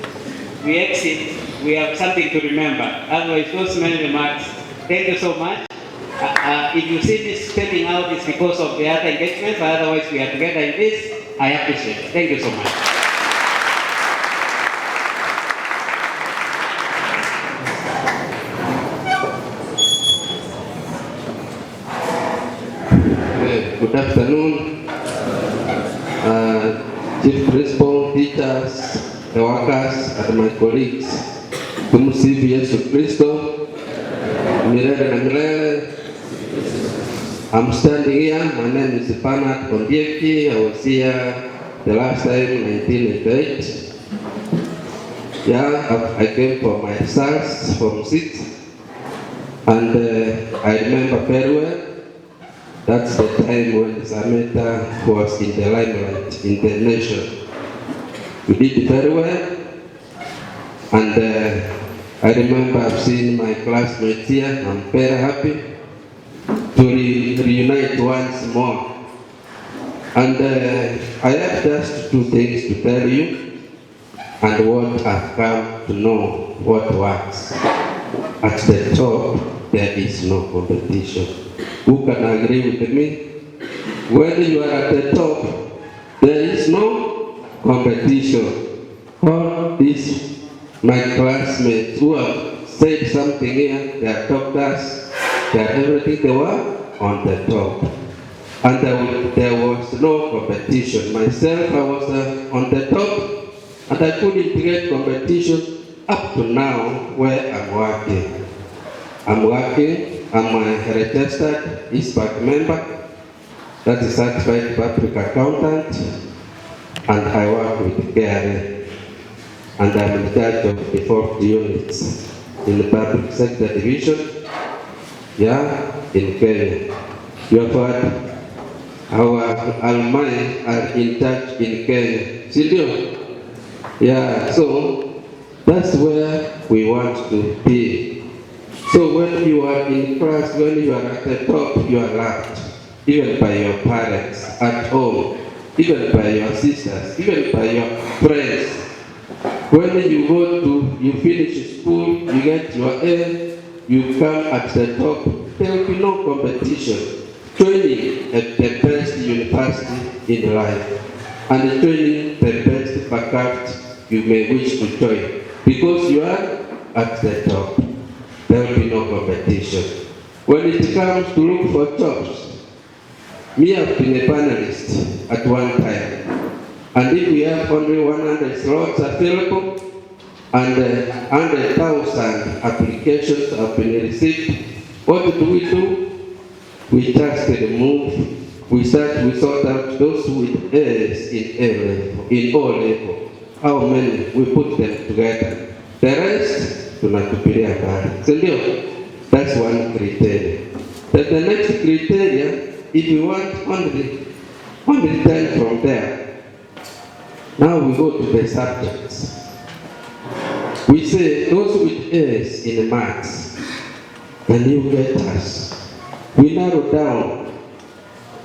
exit, we have something to remember. Otherwise, those many remarks. Thank you so much. If you see this stepping out, it's because of the other engagements, but otherwise we are together in this. I appreciate it. Thank you so much. Good afternoon, Chief Principal, teachers, the workers, and my colleagues. Tumsifu Yesu Kristo, milele na milele. I'm standing here. My name is Bernard Kondieki. I was here the last time in 1988. Yeah, I came for my stars from 6, and I remember very well. That's the time when Sameta was in the limelight in the nation. We did very well, and I remember I've seen my classmates here. I'm very happy to reunite once more. And I have just 2 things to tell you, and what I've come to know what works. At the top, there is no competition. Who can agree with me? When you are at the top, there is no competition. All these, my classmates who have said something here, they are doctors, they are everything, they were on the top. And there was no competition. Myself, I was on the top, and I couldn't get competition up to now where I'm working. I'm a registered ISPAC member, that is certified public accountant, and I work with KRA, and I'm in charge of the 4th units in the public sector division, in Kenya. You have heard our alumni are in charge in Kenya, Silvio? So that's where we want to be. So when you are in class, when you are at the top, you are loved, even by your parents at home, even by your sisters, even by your friends. When you finish school, you get your A, you come at the top, there will be no competition. Training at the best university in life, and training the best faculty you may wish to join, because you are at the top. There will be no competition. When it comes to look for jobs, me have been a panelist at one time, and if we have only 100 slots available and 100,000 applications have been received, what do? we just remove. We sort out those with A's in all level. How many? We put them together. The rest, tunatupilia mbali. So that's one criteria. But the next criteria, if we want only 10 from there, now we go to the subjects. We say those with A's in maths, and you get us. We narrow down.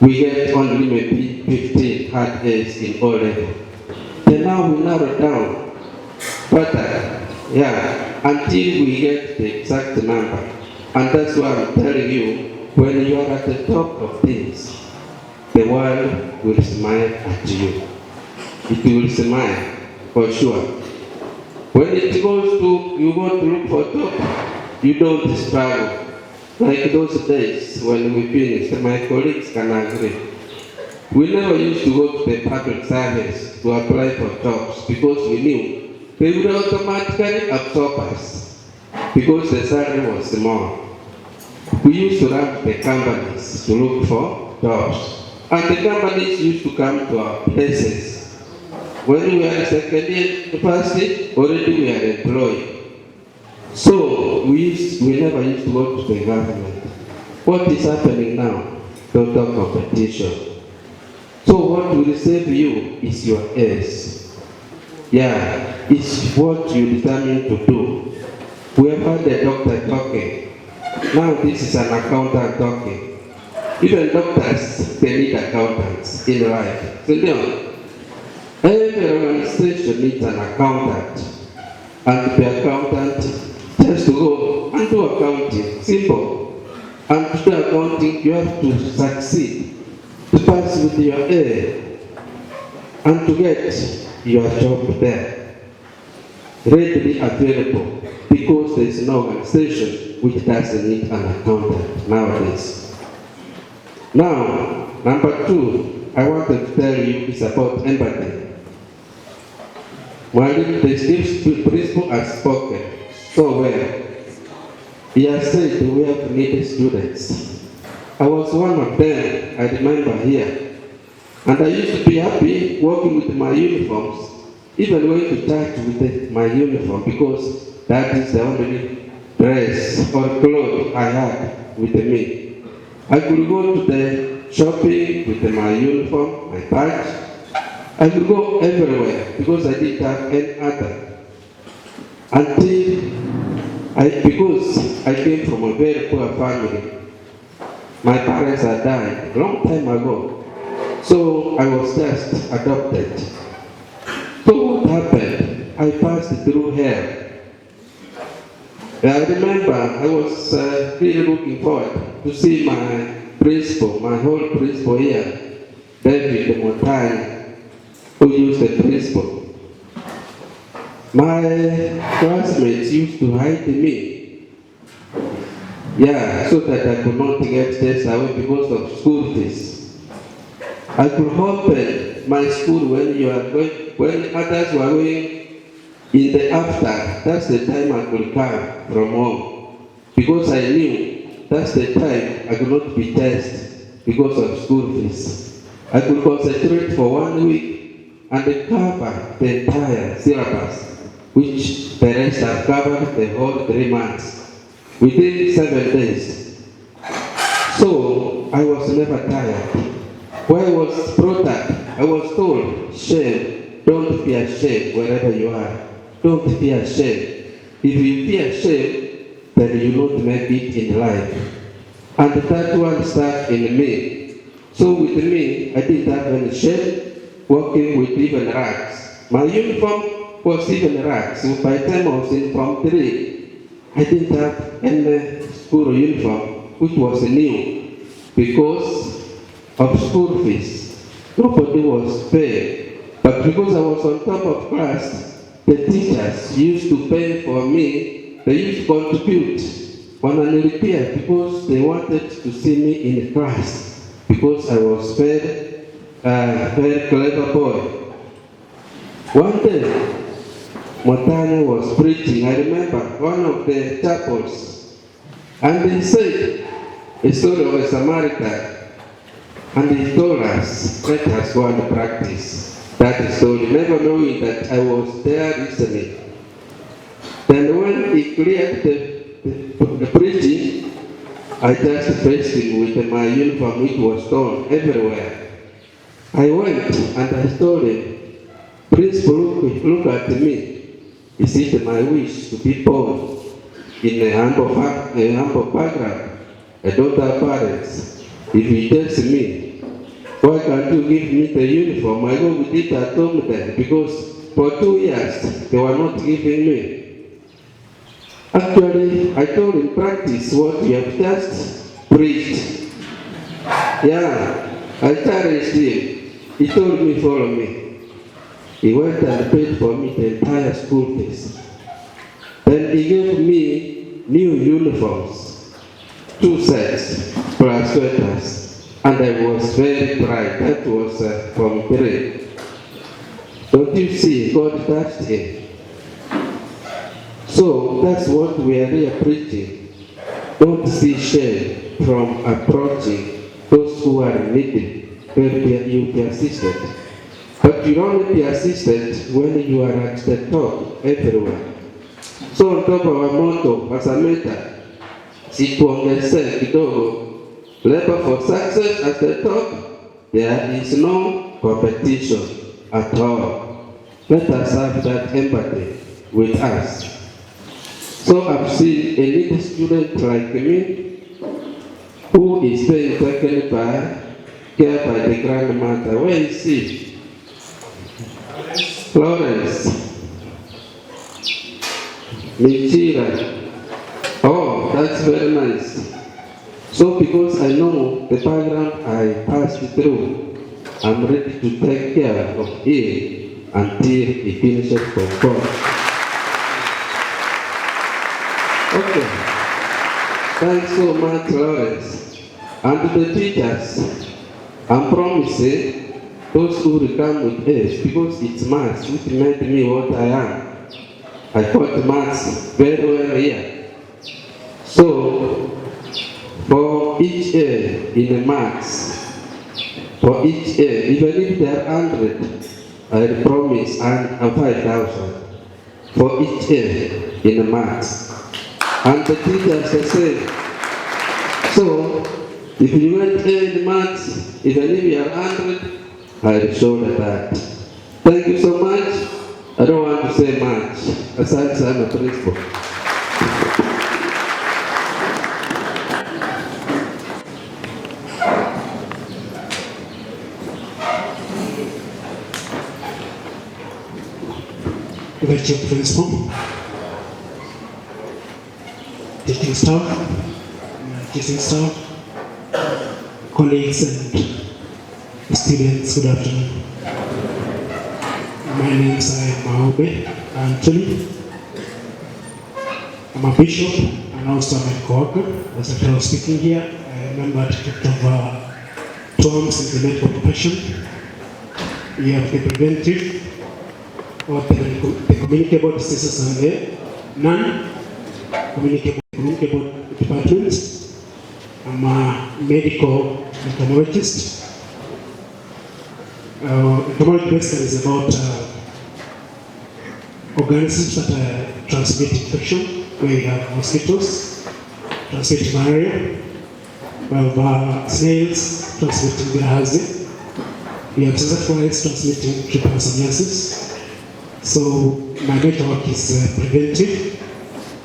We get only maybe 15 hard A's in all level. Then now we narrow down further, until we get the exact number. And that's why I'm telling you, when you are at the top of things, the world will smile at you. It will smile, for sure. When it goes to, you go to look for top, you don't struggle. Like those days when we finished, my colleagues can agree. We never used to go to the public service to apply for jobs because we knew they would automatically absorb us because the salary was small. We used to run the companies to look for jobs. And the companies used to come to our places. When we were in second year university, already we are employed. So we never used to go to the government. What is happening now? Total competition. So what will save you is your A's. It's what you determine to do. We have had a doctor talking. Now this is an accountant talking. Even doctors, they need accountants in life. So every organization needs an accountant. And the accountant just to go and do accounting, simple. And to do accounting, you have to succeed, to pass with your A, and to get your job there, readily available, because there is no organization which doesn't need an accountant nowadays. Now, number 2, I wanted to tell you is about empathy. While the Steve principal has spoken so well, he has said we have needy students. I was one of them, I remember here. And I used to be happy working with my uniforms, even going to church with my uniform, because that is the only dress or clothes I had with me. I could go to the shopping with my uniform, my badge. I could go everywhere because I didn't have any other. Because I came from a very poor family. My parents had died a long time ago. So I was just adopted. So what happened? I passed through hell. I remember I was really looking forward to see my principal, my whole principal here, David Montani, who used the principal. My classmates used to hide me. So that I could not get chased away because of school fees. I could open my school when others were going in the after. That's the time I could come from home. Because I knew that's the time I could not be tested because of school fees. I could concentrate for 1 week and cover the entire syllabus, which the rest have covered the whole 3 months within 7 days. So I was never tired. When I was brought up, I was told, shame, don't be ashamed wherever you are. Don't be ashamed. If you be ashamed, then you don't make it in life. And that one stuck in me. So with me, I didn't have any shame, working with even rags. My uniform was even rags. So by the time I was in Form 3, I didn't have any school uniform, which was new, because of school fees. Nobody was paying. But because I was on top of class, the teachers used to pay for me. They used to contribute on an repair because they wanted to see me in class, because I was very clever boy. One day, Montani was preaching. I remember one of the chapels, and he said, a story of a Samaritan, and he told us, let us go and practice that story, never knowing that I was there listening. Then when he cleared the preaching, I just faced him with my uniform, which was torn everywhere. I went and I told him, Principal, look at me. Is it my wish to be born in a humble background, a daughter parents? If you test me, why can't you give me the uniform? I go with it at home then, because for 2 years they were not giving me. Actually, I told him, practice what you have just preached. Yeah, I challenged him. He told me, follow me. He went and paid for me the entire school fees. Then he gave me new uniforms, 2 sets plus sweaters, and I was very proud. That was from 3. Don't you see, God touched him. So that's what we are here preaching. Don't see shame from approaching those who are needy, where you be assisted. But you only be assisted when you are at the top everywhere. So on top of our motto, Sameta, situongeze kidogo, labor for success at the top, there is no competition at all. Let us have that empathy with us. So I've seen a little student like me who is being taken care by the grandmother. Where is he? Florence, Michira. Oh, that's very nice. So because I know the background I passed through, I'm ready to take care of him until he finishes for God. Okay. Thanks so much, Lawrence. And to the teachers, I'm promising those who will come with us, because it's maths which made me what I am. I taught maths very well here. So, for each A in the maths, for each A, even if there are 100, I promise and 5,000 for each A in the maths. And the teachers are saying, so if you went A in the maths, even if you are 100, I will show that. Thank you so much. I don't want to say much, aside from the principal. Lecture principal, teaching staff, colleagues and students, good afternoon. My name is Maobe Anthony. I'm a bishop and also a medical worker. As I was speaking here, I remember of terms in the medical profession. We have the preventive or the communicable diseases and the non-communicable departments. I'm a medical entomologist. Entomology basically is about organisms that transmit infection, where we have mosquitoes transmitting malaria, we have snails transmitting bilharzia, we have flies transmitting trypanosomiasis. So my major work is preventive,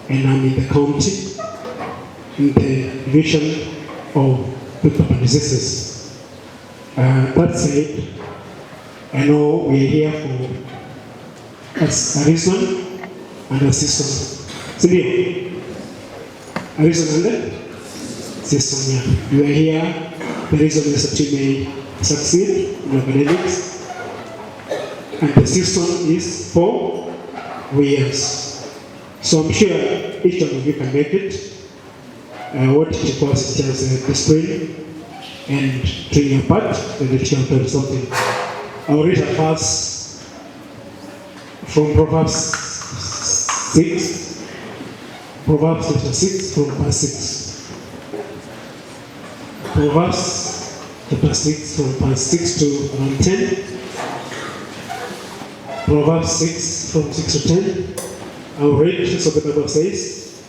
and I'm in the county in the division of pickle diseases. That said, I know we're here for a reason and a system. Sindio? A reason and a system, yeah. You are here, the reason is that you may succeed in academics, and the system is for years. So I'm sure each one of you can make it. What it requires is just discipline and doing your part, and it can do something. I'll read a verse from Proverbs 6. Proverbs chapter 6 from verse 6. Proverbs chapter 6 from verse 6 to around 10. Proverbs 6 from 6 to 10. I'll read. So the Bible says,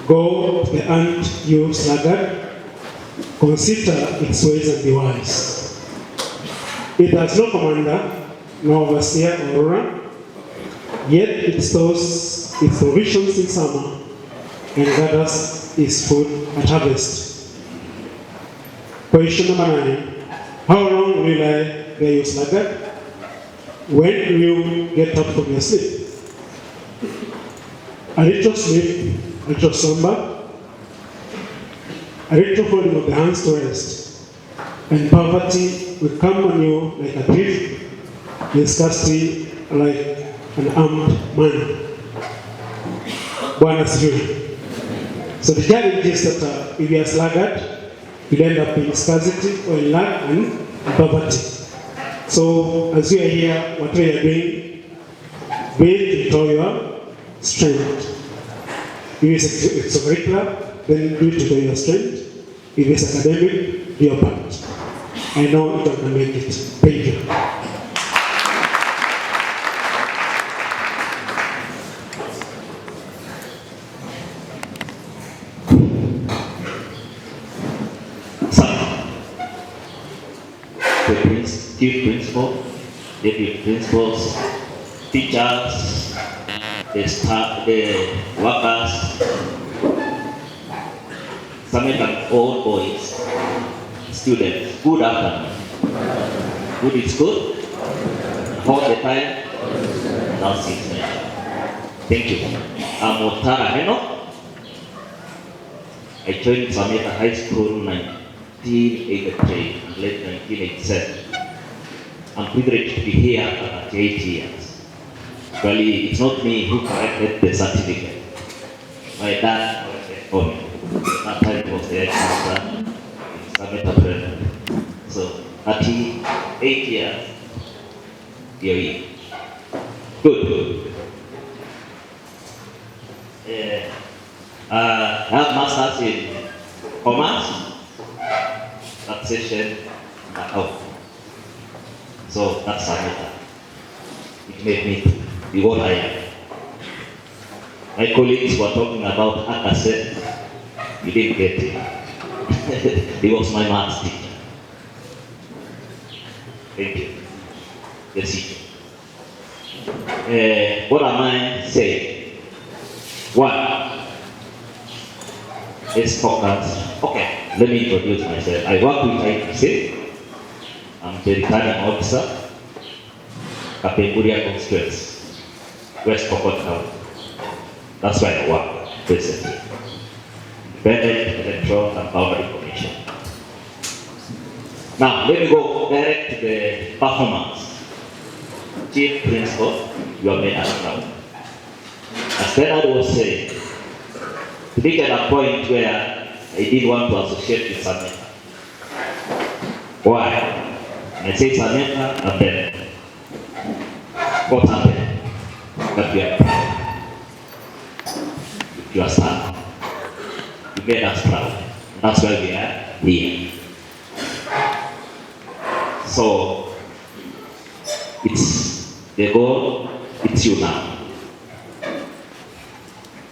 "Go to the ant, you sluggard, consider its ways and be wise. It has no commander, no overseer or ruler, yet it stores its provisions in summer and gathers its food at harvest." Question number 9. How long will I bear you sluggard? When will you get up from your sleep? A little sleep, a little slumber, a little folding of the hands to rest, and poverty will come on you like a thief, and scarcity like an armed man. Bwana asifiwe. So the challenge is that if you are sluggard, you end up in scarcity or in lack and poverty. So as you are here, what we are doing, build into your strength. If it's extracurricular, then do it to your strength. If it's academic, do your part. I know you can make it. Thank you. The chief principal, deputy principals, teachers, the staff, the workers, Sameta all boys, students. Good afternoon. Good is good. All the time. Now 6 minutes. Thank you. I'm Otara Heno. I joined Sameta High School in 1983 and late 1987. I'm privileged to be here after 38 years. Actually, it's not me who corrected the certificate. My dad corrected for me. That time was the headmaster in Sameta Prison. So, 38 years. Here. Good. I have masters in commerce, taxation, and health. So that's Sameta. It made me be what I am. My colleagues were talking about Akase. You didn't get it. He was my maths teacher. Thank you. Yes, teacher. What am I saying? One. Let's focus. Okay, let me introduce myself. I work with INUKA. I'm the returning officer, Kapenguria constituency, West Pokot County. That's where I work presently. Independent Electoral and Boundary Commission. Now, let me go direct to the performance. Chief Principal, you are made as proud. As Bernard was saying, to be at a point where I did want to associate with Sameta. Why? I say Sameta and then what happened? That we are proud. You are sad. You made us proud. That's why we are here. So it's the goal, it's you now.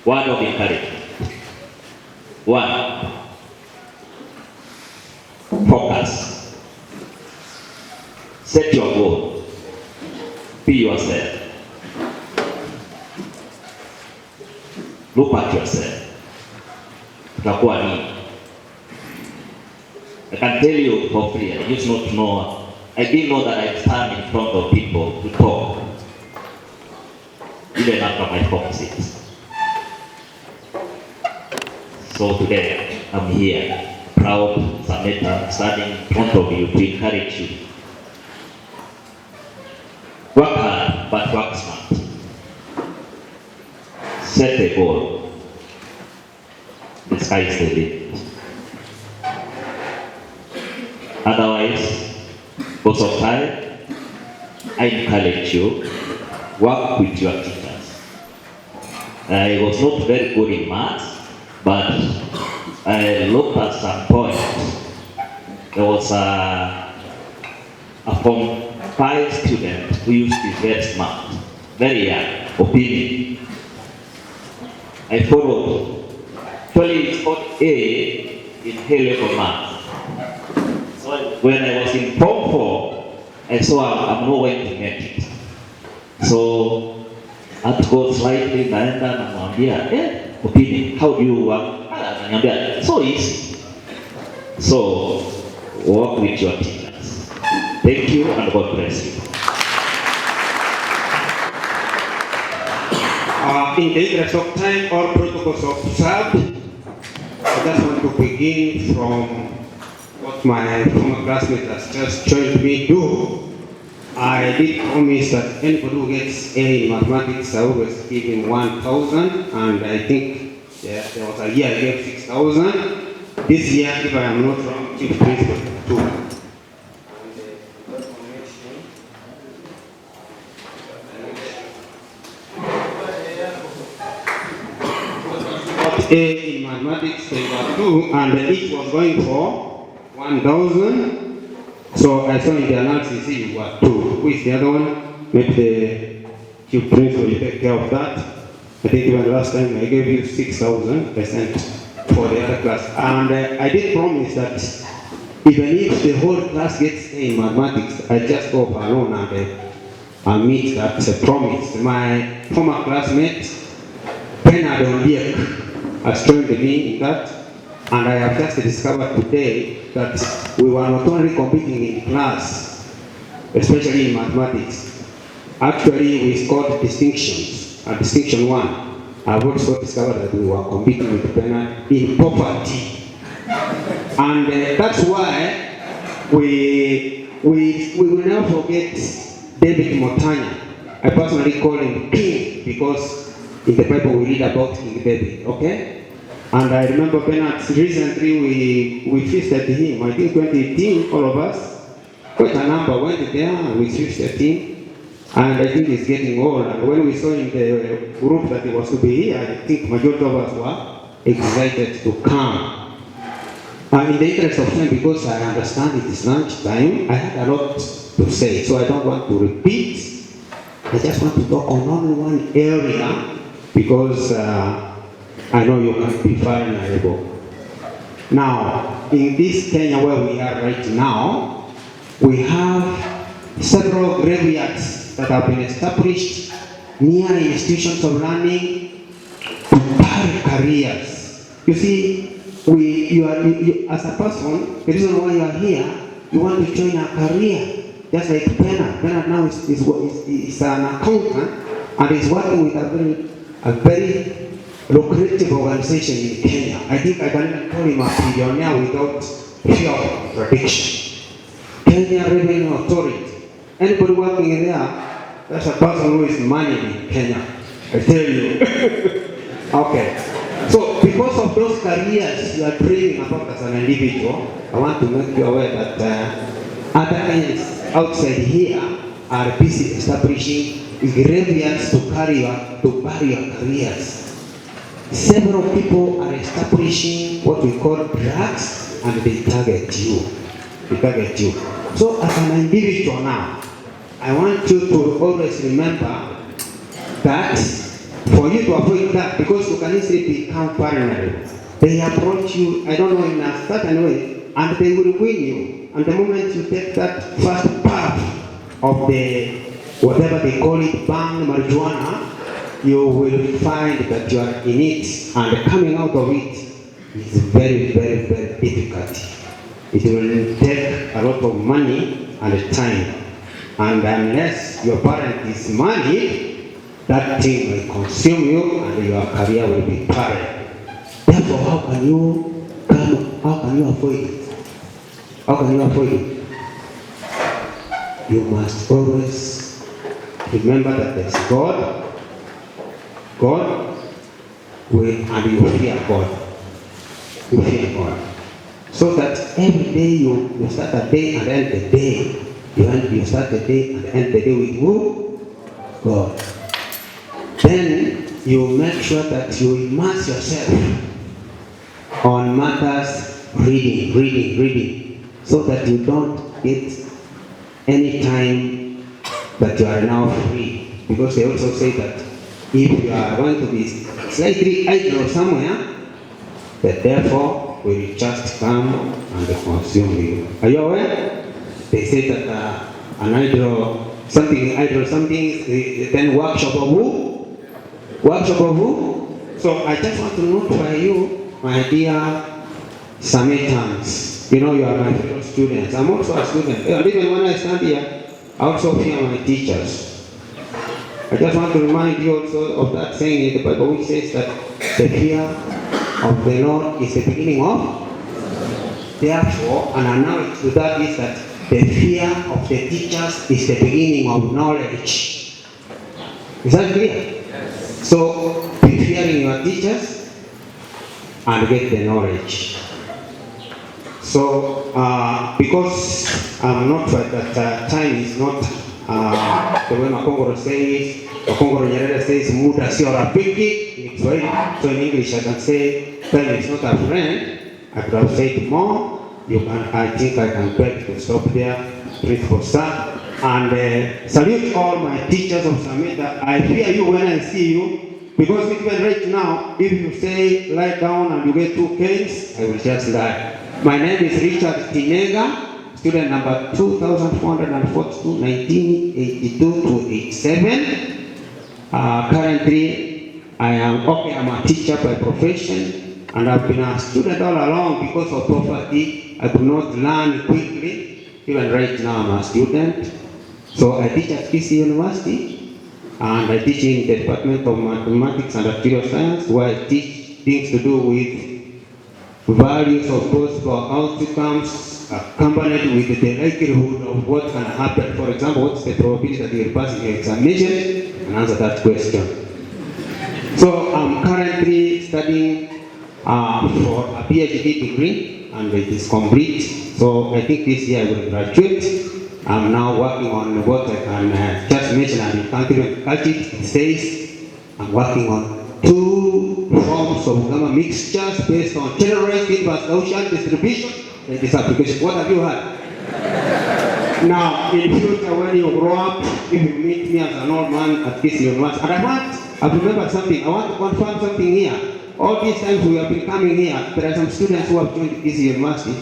Word of encouragement. One, focus. Set your goal. Be yourself. Look at yourself. Utakuwa nini? I can tell you for free, I used not to know. I didn't know that I stand in front of people to talk. Even after my 46. So today, I'm here, proud Sameta, standing in front of you to encourage you. Work hard, but work smart. Set a goal. The sky is the limit. Otherwise, because of time, I encourage you, work with your teachers. I was not very good in maths, but I looked at some points there was a Form 5 student who used to be very smart, very young, opinion. I followed. Actually, he got A in high-level maths. So when I was in Form 4, I saw I'm not going to make it. So I had to go slightly, naenda namwambia, opinion, how do you work? Ananiambia, so easy. So work with your teachers. Thank you and God bless you. In the interest of time, all protocols observed. I just want to begin from what my former classmate has just joined me do. I did promise that anybody who gets A in mathematics, I always give him 1,000, and I think there was a year I gave 6,000. This year, if I am not wrong, chief principal 2. A in mathematics, they were 2, and each was going for 1,000. So I saw in the analysis you were 2. Who is the other one? Maybe the chief principal will take care of that. I think even last time I gave you 6,000 percent for the other class. And I did promise that even if the whole class gets A in mathematics, I just go for alone and meet that promise. My former classmate, Bernard Ondiek, has joined me in that, and I have just discovered today that we were not only competing in class, especially in mathematics. Actually, we scored distinctions, distinction 1. I've also discovered that we were competing with Bernard in poverty. And that's why we will never forget David Motanya. I personally call him King because in the Bible we read about King David, okay? And I remember Bernard, recently we feasted him. I think 2018, all of us, quite a number went there and we feasted him. And I think he's getting old. And when we saw in the group that he was to be here, I think majority of us were excited to come. In the interest of time, because I understand it is lunch time, I had a lot to say, so I don't want to repeat. I just want to talk on only one area because I know you can be vulnerable. Now, in this Kenya where we are right now, we have several graveyards that have been established near institutions of learning to bury careers. You see, you as a person, the reason why you are here, you want to join a career. Just like Bernard. Bernard now is an accountant and is working with a very lucrative organization in Kenya. I think I can even call him a billionaire without fear of contradiction. Kenya Revenue Authority. Anybody working in there, that's a person who is money in Kenya. I tell you. Okay. So because of those careers you are dreaming about as an individual, I want to make you aware that other Kenyans outside here are busy establishing graveyards to bury your careers. Several people are establishing what we call drugs and they target you. So as an individual now, I want you to always remember that for you to avoid that, because you can easily become paranoid. They approach you, I don't know, in a certain way, and they will win you. And the moment you take that first puff of the, whatever they call it, bang marijuana, you will find that you are in it, and coming out of it is very, very, very difficult. It will take a lot of money and time. And unless your parent is money, that thing will consume you and your career will be parallel. Therefore, how can you avoid it? How can you avoid it? You must always remember that there is God, and you fear God. You fear God. So that every day you start a day and end the day. You start the day and end the day with who? God. Then you make sure that you immerse yourself on matters reading. so that you don't get any time that you are now free. Because they also say that if you are going to be slightly idle somewhere, the devil will just come and consume you. Are you aware? They say that an idol, something, then workshop of who? Workshop of who? So I just want to notify you, my dear Sametans. You know, you are my fellow students. I'm also a student. And even when I stand here, I also fear my teachers. I just want to remind you also of that saying in the Bible which says that the fear of the Lord is the beginning of. Therefore, an analogy to that is that the fear of the teachers is the beginning of knowledge. Is that clear? Yes. So, be fearing your teachers and get the knowledge. So, because I'm not that time is not the way Makongoro says, Makongoro Nyerere says, muda sio rafiki in Kiswahili. So in English I can say, time is not a friend. I could have said more. I think I can beg to stop there. Principal sir. And salute all my teachers of Sameta. I fear you when I see you. Because even right now, if you say lie down and you get 2 canes, I will just lie. My name is Richard Tinega, student number 2442, 1982 to 87. Currently, I'm a teacher by profession, and I've been a student all along because of poverty. I could not learn quickly. Even right now, I'm a student. So I teach at Kisii University, and I teach in the Department of Mathematics and Material Science, where I teach things to do with values of possible outcomes accompanied with the likelihood of what can happen. For example, what's the probability that you will pass your examination, and answer that question. So I'm currently studying for a PhD degree, and it is complete. So I think this year I will graduate. I'm now working on what I can just mention, and in country it says I'm working on 2 forms of gamma mixtures based on generalized inverse Gaussian distribution in this application. What have you heard? Now, in future, when you grow up, if you meet me as an old man at Kisii University, and I remember something, I want to confirm something here. All these times we have been coming here, there are some students who have joined Kisii University,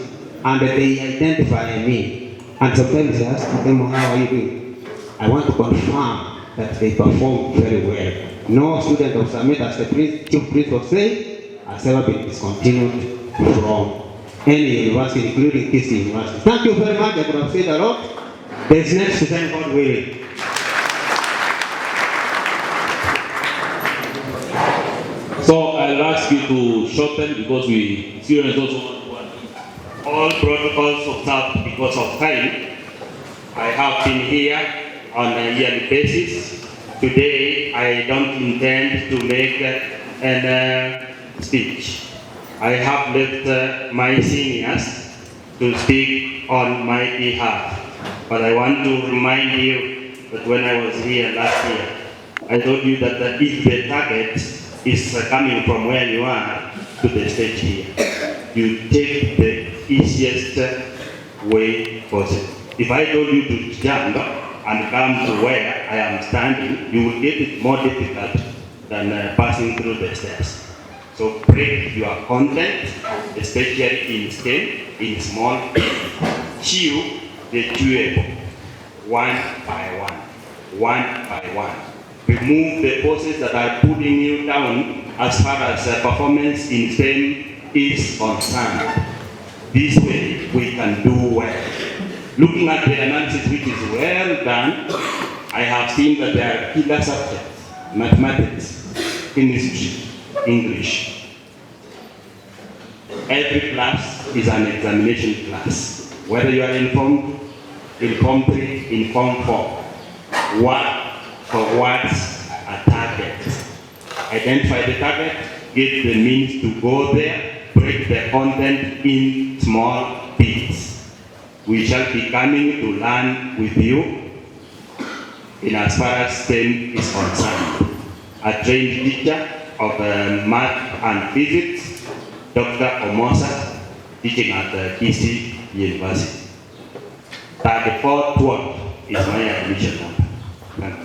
and they identify me. And sometimes I ask them, how are you doing? I want to confirm that they perform very well. No student of Sameta, as the chief principal said, has ever been discontinued from any university, including Kisii University. Thank you very much. I could have said a lot. There's next to thank God willing. So I'll ask you to shorten because we students also want all protocols observed because of time. I have been here on a yearly basis. Today, I don't intend to make a speech. I have left my seniors to speak on my behalf. But I want to remind you that when I was here last year, I told you that if the target is coming from where you are to the stage here, you take the easiest way possible. If I told you to jump and come to where I am standing, you will get it more difficult than passing through the steps. So break your content, especially in scale, in small pieces. Chew the chewable, one by one. Remove the forces that are pulling you down as far as performance in STEM is concerned. This way we can do well. Looking at the analysis which is well done, I have seen that there are killer subjects: mathematics, chemistry, English. Every class is an examination class. Whether you are in Form 3, in Form 4, work towards a target. Identify the target, get the means to go there, break the content in small bits. We shall be coming to learn with you in as far as STEM is concerned. A trained teacher of math and physics, Dr. Omosa, teaching at Kisii-University. 3412 is my admission number. Thank you.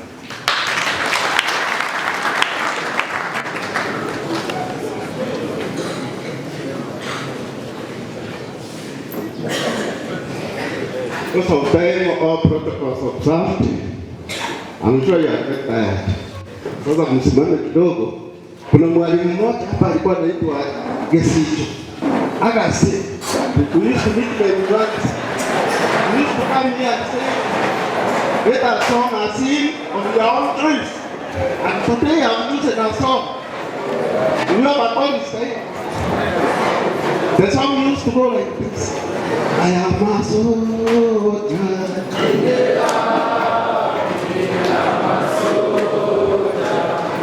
Because of time, all protocols observed, I'm sure you are very tired. Sasa msimame kidogo. Kuna mwalimu mmoja hapa alikuwa anaitwa Kisii. Akasema, we used to meet the university. We used to come here and say, let our song and sing on your own trees. And today I'm using a song. You have a voice, eh? The song used to go like this. I am a soldier.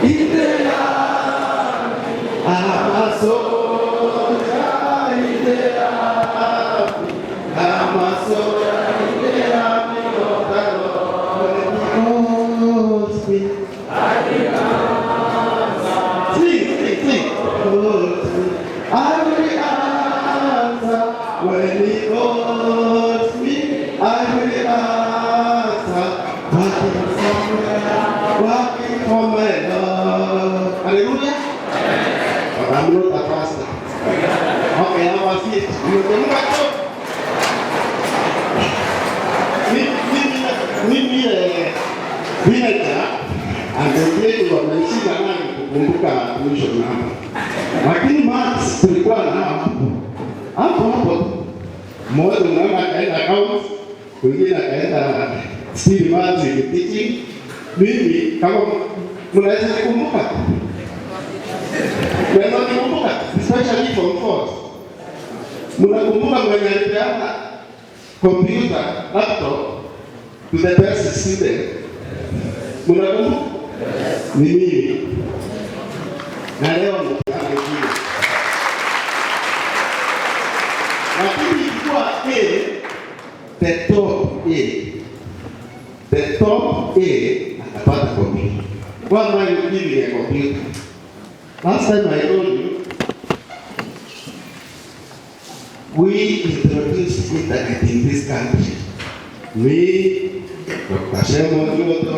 In the army, I am a soldier. In the army, I am a soldier. In the army of the Lord. When He calls me, I will answer. Sing. Calls me, I will answer. When He calls me, I will answer. Working somewhere, working for my Lord. Hallelujah. But I'm not a pastor. Okay, I was it. You can look at it. Vinegar angeplay wameshika nani kukumbuka mwisho namba. Lakini Max tulikuwa nao hapo. Mmoja unaona akaenda accounts, mwingine akaenda still maths in teaching. Mimi kama mnaweza kukumbuka. Mnaweza kukumbuka especially from fourth. Mnakumbuka mwenye alipeana computer, laptop to the best student. Mnakumbuka? Ni mimi. Na leo mtaka hiyo. Lakini ilikuwa the top A akapata computer. Why am I giving a computer? Last time I told you, we introduced internet in this country. Me, Dr. Shemo Nyoto,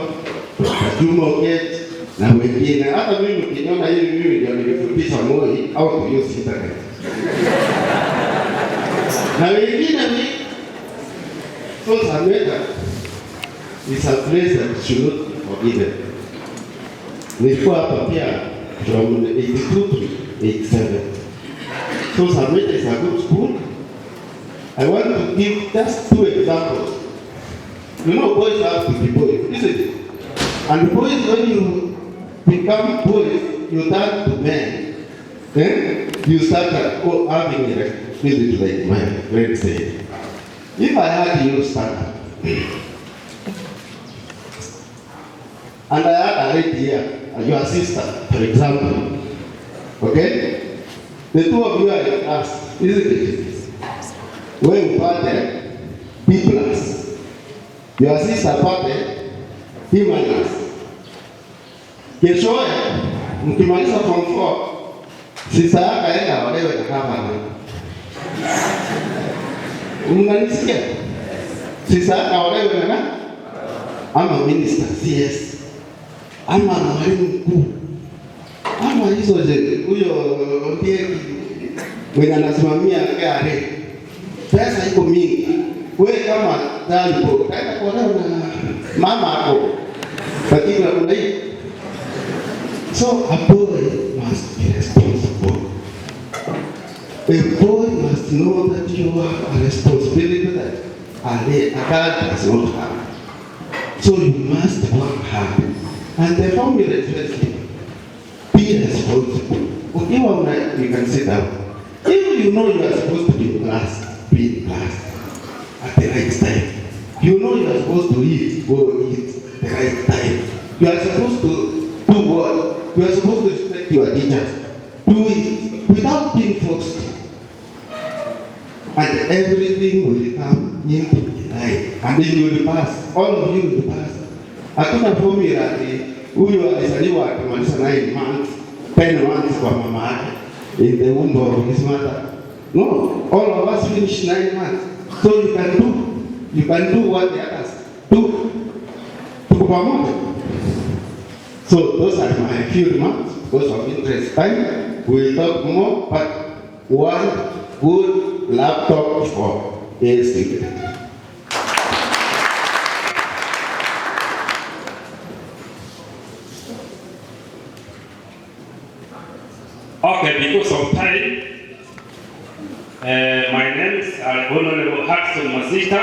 Dr. Juma Okech, na wengine. Hata mimi ukiniona hivi mimi ndio nilifundisha Moi how to use internet. Na wengine ni so Sameta is a place that should not be forgiven. Nilikuwa hapa pia from 82 to 87. So Sameta is a good school. I want to give just two examples. You know, boys have to be boys, isn't it? And boys, when you become boys, you turn to men. Then you start having a responsibility like my friend said. If I had you stand up, and I had a lady here, your sister, for example, okay? The two of you are in class, isn't it? When you parted, B plus. Your sister parted, B minus. Keshoe, mkimaliza form 4, sister yako aenda walewe na kama unanisikia? Sister yako walewe na ama minister, CS, ama mwalimu mkuu, ama hizo huyo ndiye mwenye anasimamia KRA. Pesa iko mingi. Wewe kama dalipo, utaenda kuolewa na mama yako. Lakini unai. So a boy must be responsible. A boy must know that you have a responsibility that a girl does not have. So you must work hard. And the formula is very simple. Be responsible. Okay, you can sit down. If you know you are supposed to be in class, be in class at the right time. You know you are supposed to eat, go eat the right time. You are supposed to do what? You are supposed to respect your teachers. Do it without being forced. And everything will come into line. And then you will pass. All of you will pass. Hakuna formula ati huyu alizaliwa akimaliza 9 months, 10 months kwa mama yake in the womb of his mother. No, all of us finish 9 months. So you can do what the others do. Tuko pamoja. So those are my few remarks. Because of interest time, we'll talk more, but one good laptop for a student. Okay, because of time, my name is Honorable Hudson Masita.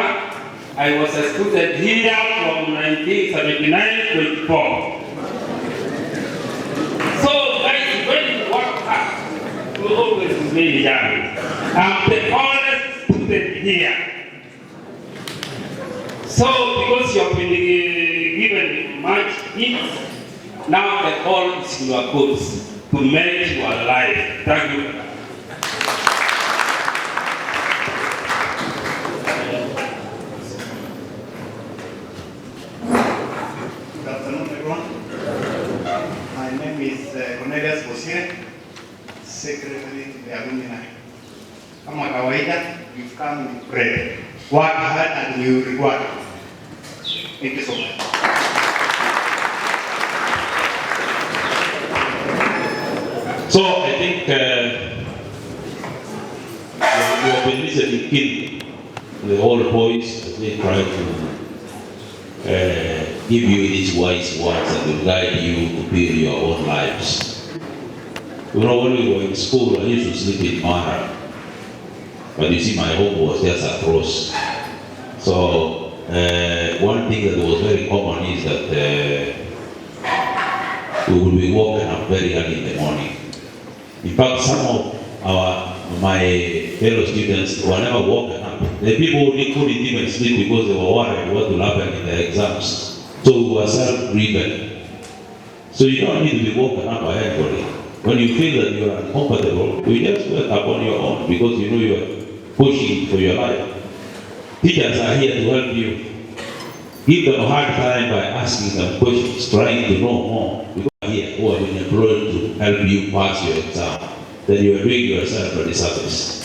I was a student here from 1979-24. So guys, when you work hard, you always remain young. I'm the oldest student here. So because you have been given much gifts, now the call is your goods to make your life. Thank you. Good afternoon, everyone. My name is Cornelius Bosire, Secretary to the Alumni. Kama kawaida, we've come with prayer. Work hard and you reward. Thank you so much. So I think you have been listening in the old boys as they try to give you these wise words that will guide you to build your own lives. You know, when we were in school, I used to sleep in Mara. But you see, my home was just across. So one thing that was very common is that we would be woken up very early in the morning. In fact, some of my fellow students were never woken up. The people who couldn't even sleep because they were worried what will happen in their exams. So we were self-driven. So you don't need to be woken up by anybody. When you feel that you are uncomfortable, you just wake up on your own because you know you are pushing for your life. Teachers are here to help you. Give them a hard time by asking them questions, trying to know more. Because here who have been employed to help you pass your exam, then you are doing yourself a disservice.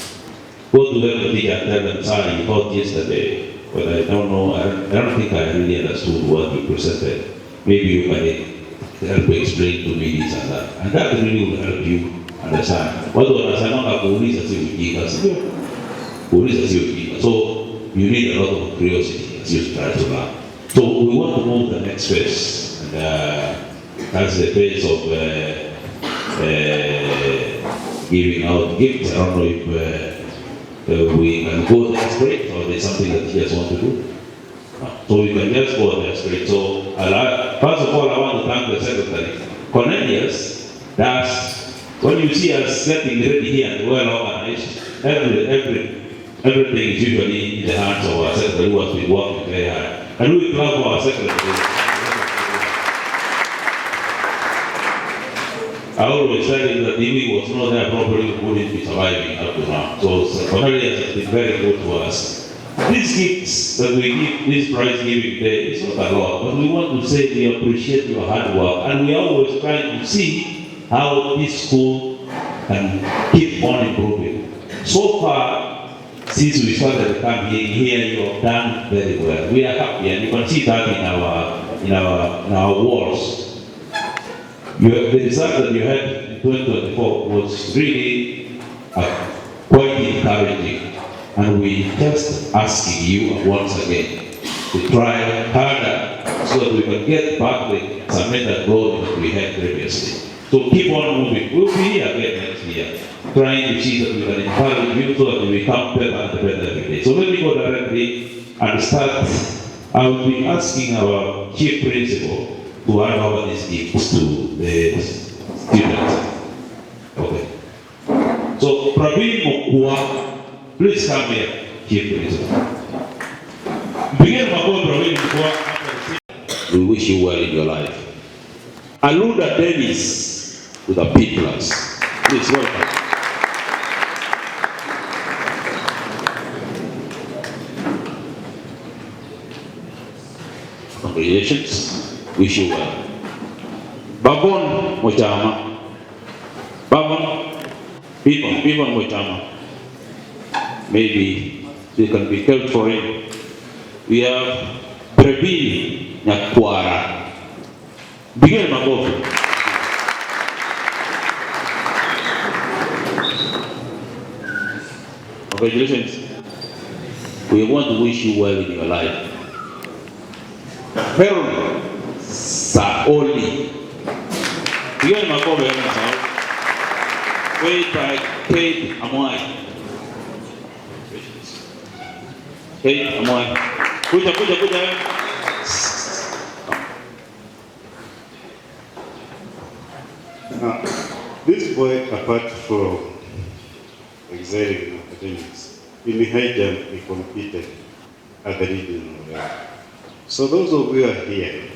Go to them, the teacher, and tell them, sorry, you thought yesterday, but I don't know, I don't think I really understood what you presented. Maybe you can help explain to me this and that. And that really will help you understand. What wanasema kuuliza si ujinga, sio? Kuuliza si ujinga. So you need a lot of curiosity as you try to learn. So we want to move the next phase. And that's the phase of giving out gifts. I don't know if we can go there straight or there's something that you just want to do. So we can just go there straight. So first of all, I want to thank the secretary. Cornelius, that's when you see us getting ready here and well organized, everything is usually in the hands of our secretary who has been working very hard. And we clap for our secretary. I always tell him that if he was not there properly, we wouldn't be surviving up to now. So Cornelius has been very good to us. These gifts that we give, this prize giving day, is not a lot, but we want to say we appreciate your hard work, and we are always trying to see how this school can keep on improving. So far, since we started the campaign here, you have done very well. We are happy, and you can see that in our walls. The result that you had in 2024 was really quite encouraging, and we just asking you once again to try harder so that we can get back the Sameta growth that we had previously. So keep on moving. We'll be here again next year, trying to see that we can encourage you so that we become better and better every day. So let me go directly and start. I will be asking our chief principal to hand over these gifts to the students. Okay. So Praveen Mokua, please come here, chief principal. Begin Praveen Mokua. We wish you well in your life. Aluda Dennis with a P+. Please welcome. Congratulations. Wish you well. Babon Mochama. Babon Mochama. maybe you can be kept for him. We have Prebi Nyakwara. Begin makofi. Congratulations. We want to wish you well in your life. Peron Saoli. Begin makofi. Paid by Kate Amoy. Kate Amoy. Kuja. This boy, apart from excelling in academics, in high jump he competed at the regional level. So those of you who are here,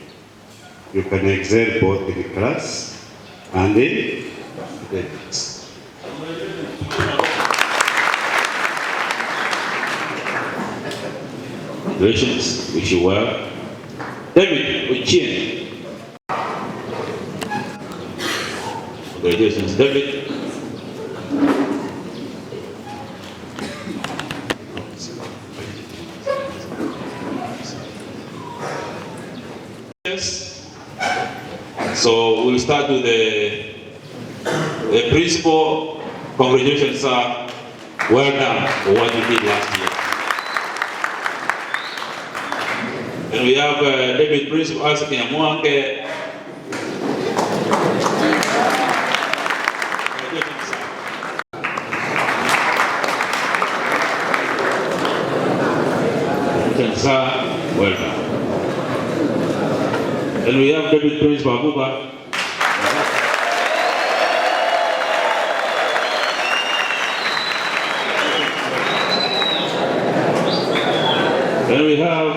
you can excel both in class and in academics. Congratulations, wish you well. David Uchien. Congratulations, David. So we'll start with the principal. Congratulations, sir. Well done for what you did last year. And we have David Principal Asaki Amwanke. Sir, well done. And we have David Prince Babuba. And we have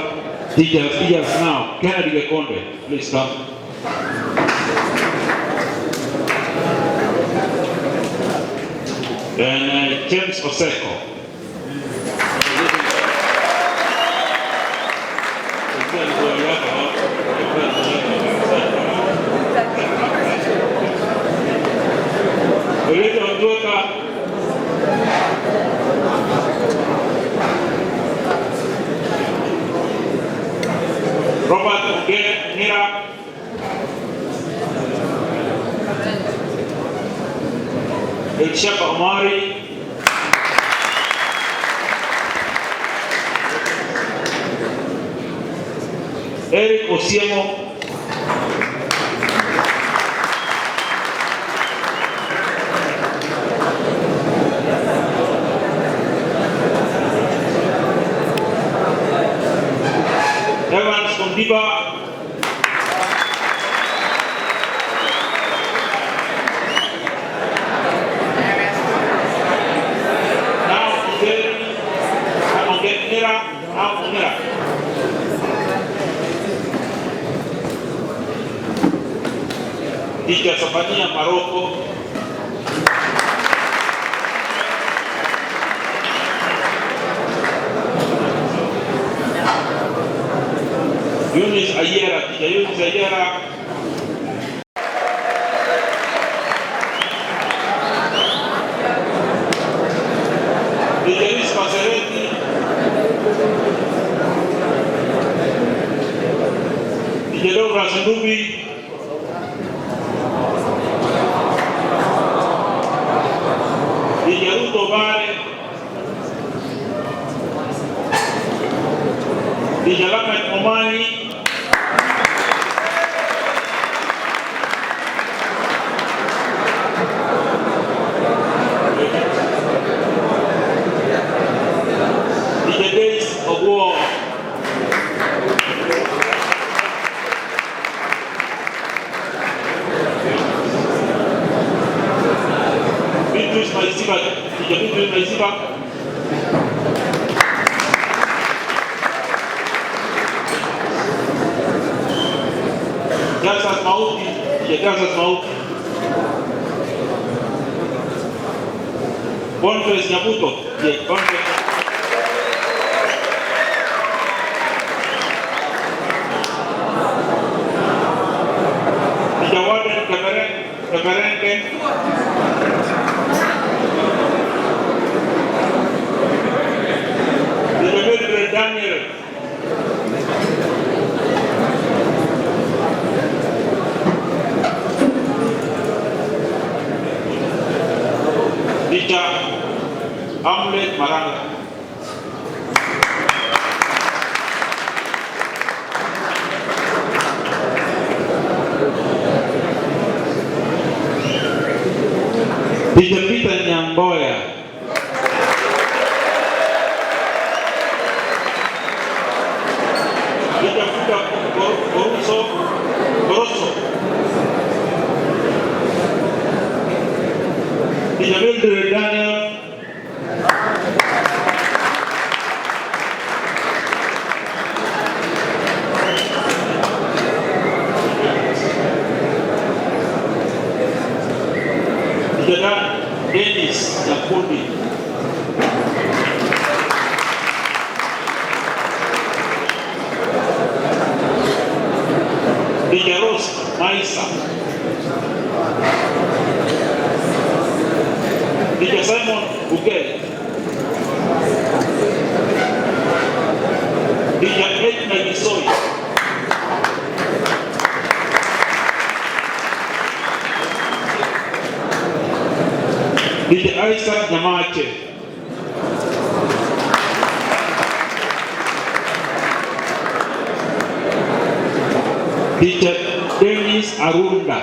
teachers now. Kennedy Gekonde, please come. And James Oseko. Robert Nira. Elshaba Omari. Eric Osiemo. Evans Kondiba. Now Jerry Amonera. Teacher Safania Maroko. Eunice Ayera, teacher Eunice Ayera. Teacher Luis Maseretti. Teacher Douglas Ndubi. Teacher Ruto Vare. Teacher Lamet Omani. Jasas Mauti, Jasas Mauti. Boniface Nyabuto, Boniface. Jawaban Kemerenge. Mohamed Maranga. Peter Nyamboya. Mildred Daniel. Dennis Yakundi. Dijaros Maisa. Dija Simon Bukele. Dija Edna Gisoi. Dija Isaac Nyamache. Dija Dennis Arunda.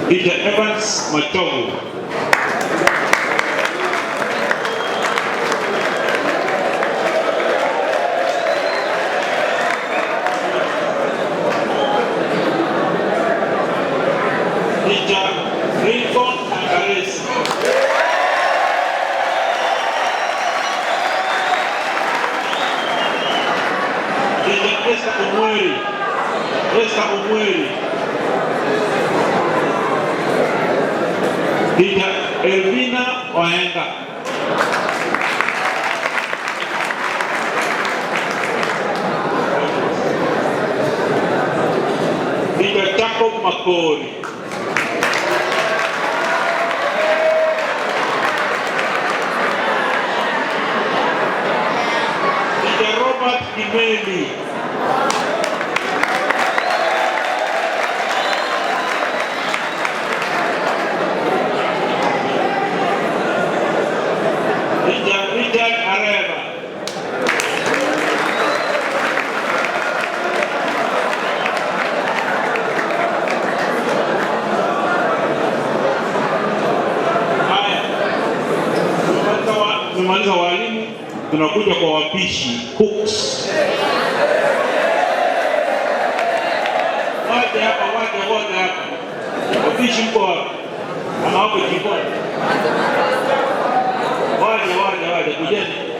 Dija Evans Machogu. Dija Rincon Angaresi. Dija Esther Omweri. Esther Omweri. Dija Elvina Oenga. Dija Jacob Makori. Dija Robert Kimeli. Richard Areva. Haya, tumemaliza walimu, tunakuja kwa wapishi cooks. Waje hapa, wote hapa. Wapishi mko hapa. Ama wako jikoni. Waje, kujeni.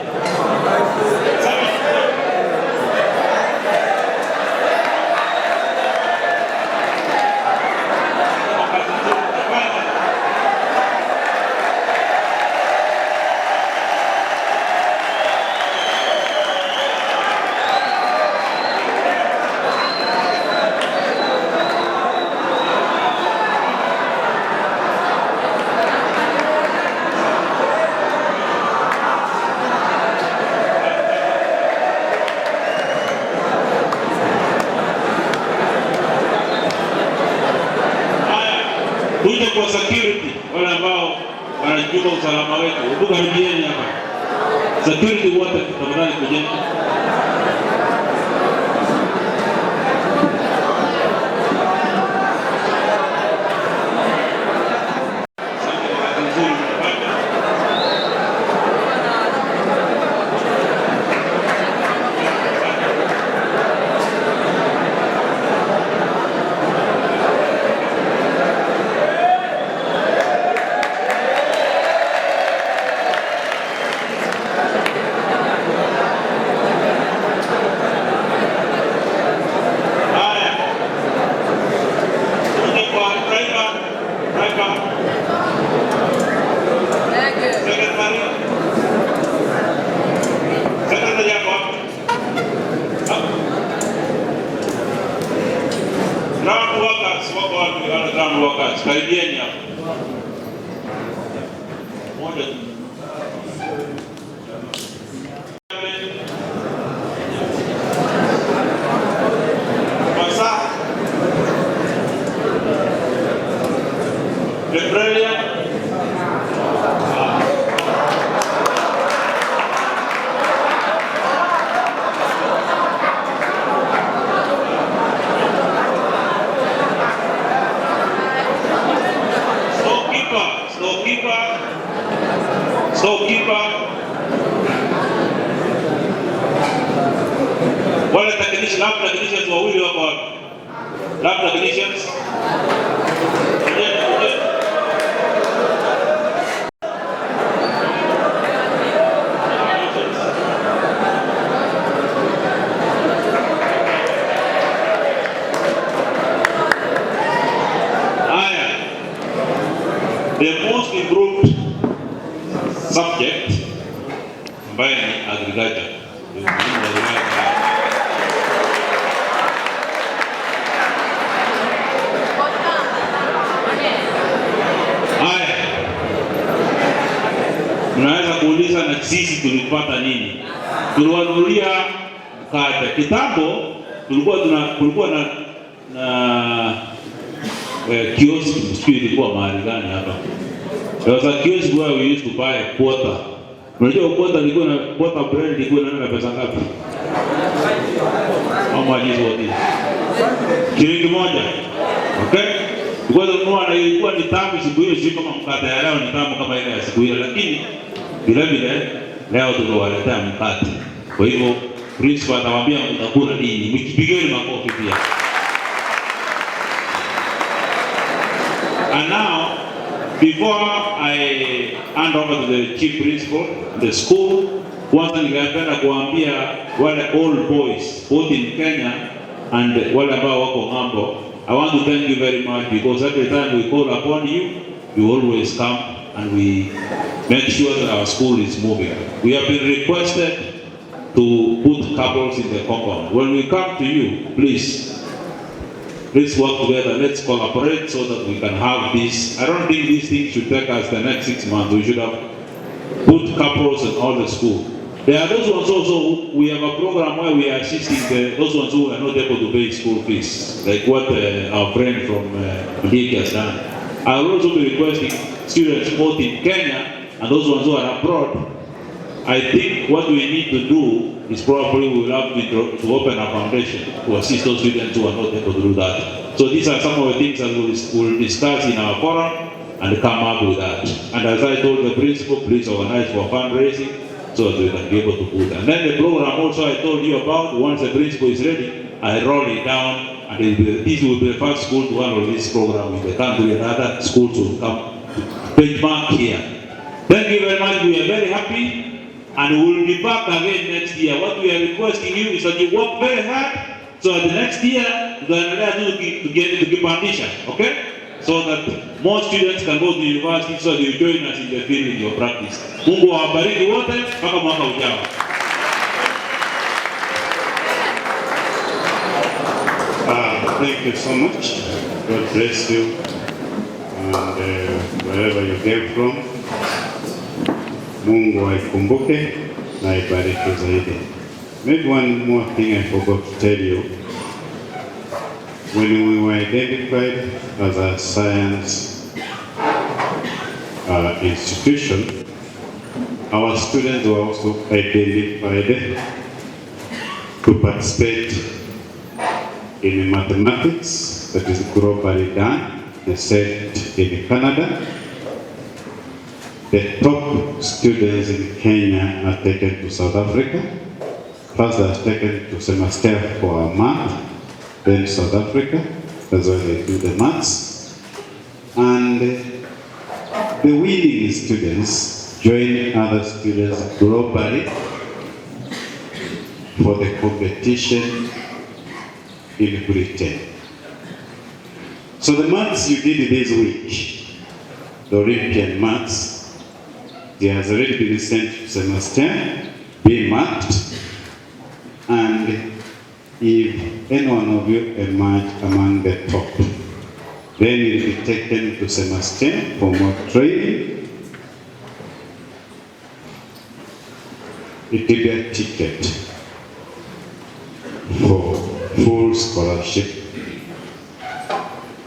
Kuja kwa security, wale ambao wanajua usalama wetu. Hebu karibieni hapa. Security wote tafadhali kujeni. Karibieni hapa. Moja tu. storekeeper, wale technicians, lab technicians wawili wako wapi? Lab technicians. The most improved subject ambaye ni agriculture. Haya, mnaweza kuuliza na sisi tulipata nini? Tuliwanunulia mkate. Kitambo kulikuwa na kiosk, sijui ilikuwa mahali gani hapa. There was a kiosk where we used to buy a quarter. Unajua quarter ilikuwa na quarter bread ilikuwa na pesa ngapi? How much is what is? Shilingi moja. Okay? Kwa hiyo na ilikuwa ni tamu siku hiyo, sio kama mkate ya leo ni tamu kama ile ya siku hiyo, lakini vile vile leo tunawaletea mkate. Kwa hivyo principal atawaambia mtakula nini? Mkipigeni makofi pia. And now, before I hand over to the chief principal, the school, kwanza ningependa kuambia wale old boys, both in Kenya and wale ambao wako ng'ambo, I want to thank you very much because every time we call upon you, you always come and we make sure that our school is moving. We have been requested to put couples in the compound. When we come to you, please work together. Let's collaborate so that we can have this. I don't think these things should take us the next 6 months. We should have put couples in all the school. There are those ones also, we have a program where we are assisting those ones who are not able to pay school fees, like what our friend from Ndiki has done. I will also be requesting students both in Kenya and those ones who are abroad. I think what we need to do is probably we will have to open a foundation to assist those students who are not able to do that. So these are some of the things that we will discuss in our forum and come up with that. And as I told the principal, please organize for fundraising so that we can be able to put that. And then the program also I told you about, once the principal is ready, I roll it down, and this will be the first school to handle this program in the country, and other schools will come to benchmark here. Thank you very much. We are very happy. And we will be back again next year. What we are requesting you is that you work very hard so that the next year you can get to kipandisha, okay? So that more students can go to university so that you join us in the field in your practice. Mungu awabariki wote mpaka mwaka ujao. Thank you so much. God bless you. And wherever you came from, Mungu aikumbuke na ibariki zaidi. Maybe one more thing I forgot to tell you. When we were identified as a science institution, our students were also identified to participate in mathematics that is globally done, set in Canada. The top students in Kenya are taken to South Africa. First they are taken to semester for math, then South Africa, that's where they do the maths. And the winning students join other students globally for the competition in Britain. So the maths you did this week, the Olympian maths, they has already been sent to semester, be marked, and if any one of you emerge among the top, then you'll be taken to semester for more training. It will be a ticket for full scholarship.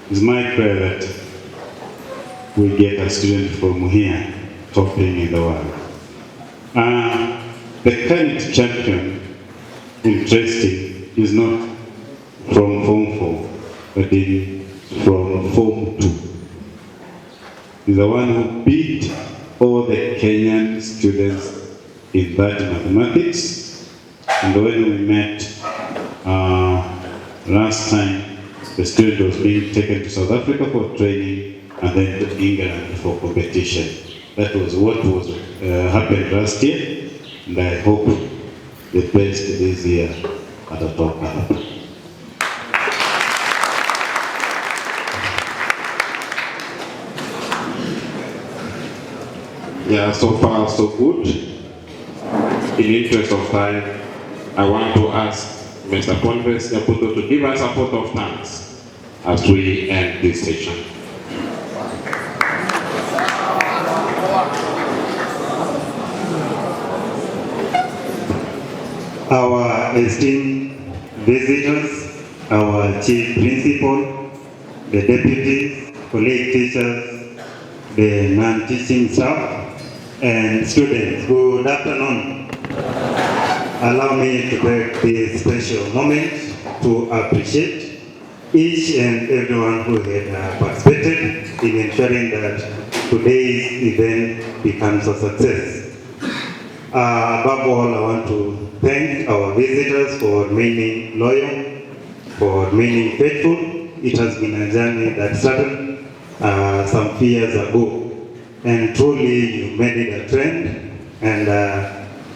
It's my prayer that we get a student from here topping in the world. The current champion, interesting, is not from Form 4, but from Form 2. is the one who beat all the Kenyan students in that mathematics. And when we met last time, the student was being taken to South Africa for training and then to England for competition. That was what was happened last year, and I hope the best this year at the top. Yeah, so far so good. In interest of time, I want to ask Mr. Converse Nyaputo to give us a vote of thanks as we end this session. Our esteemed visitors, our chief principal, the deputies, colleague teachers, the non-teaching staff, and students, good afternoon. Allow me to take this special moment to appreciate each and everyone who had participated in ensuring that today's event becomes a success. Above all, I want to thank our visitors for remaining loyal, for remaining faithful. It has been a journey that started some few years ago, and truly you made it a trend, and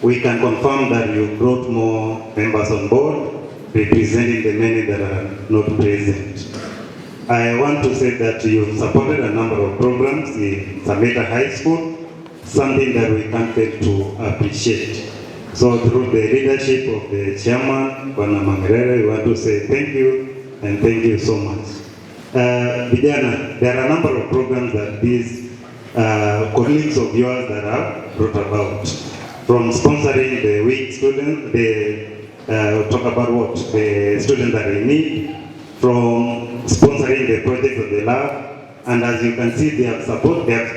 we can confirm that you brought more members on board, representing the many that are not present. I want to say that you've supported a number of programs in Sameta High School, something that we can't fail to appreciate. So through the leadership of the chairman, Bwana Mangerere, we want to say thank you and thank you so much. Vijana, there are a number of programs that these colleagues of yours that have brought about. From sponsoring the weak students, talk about what the students are in need, from sponsoring the projects of the lab, and as you can see, they have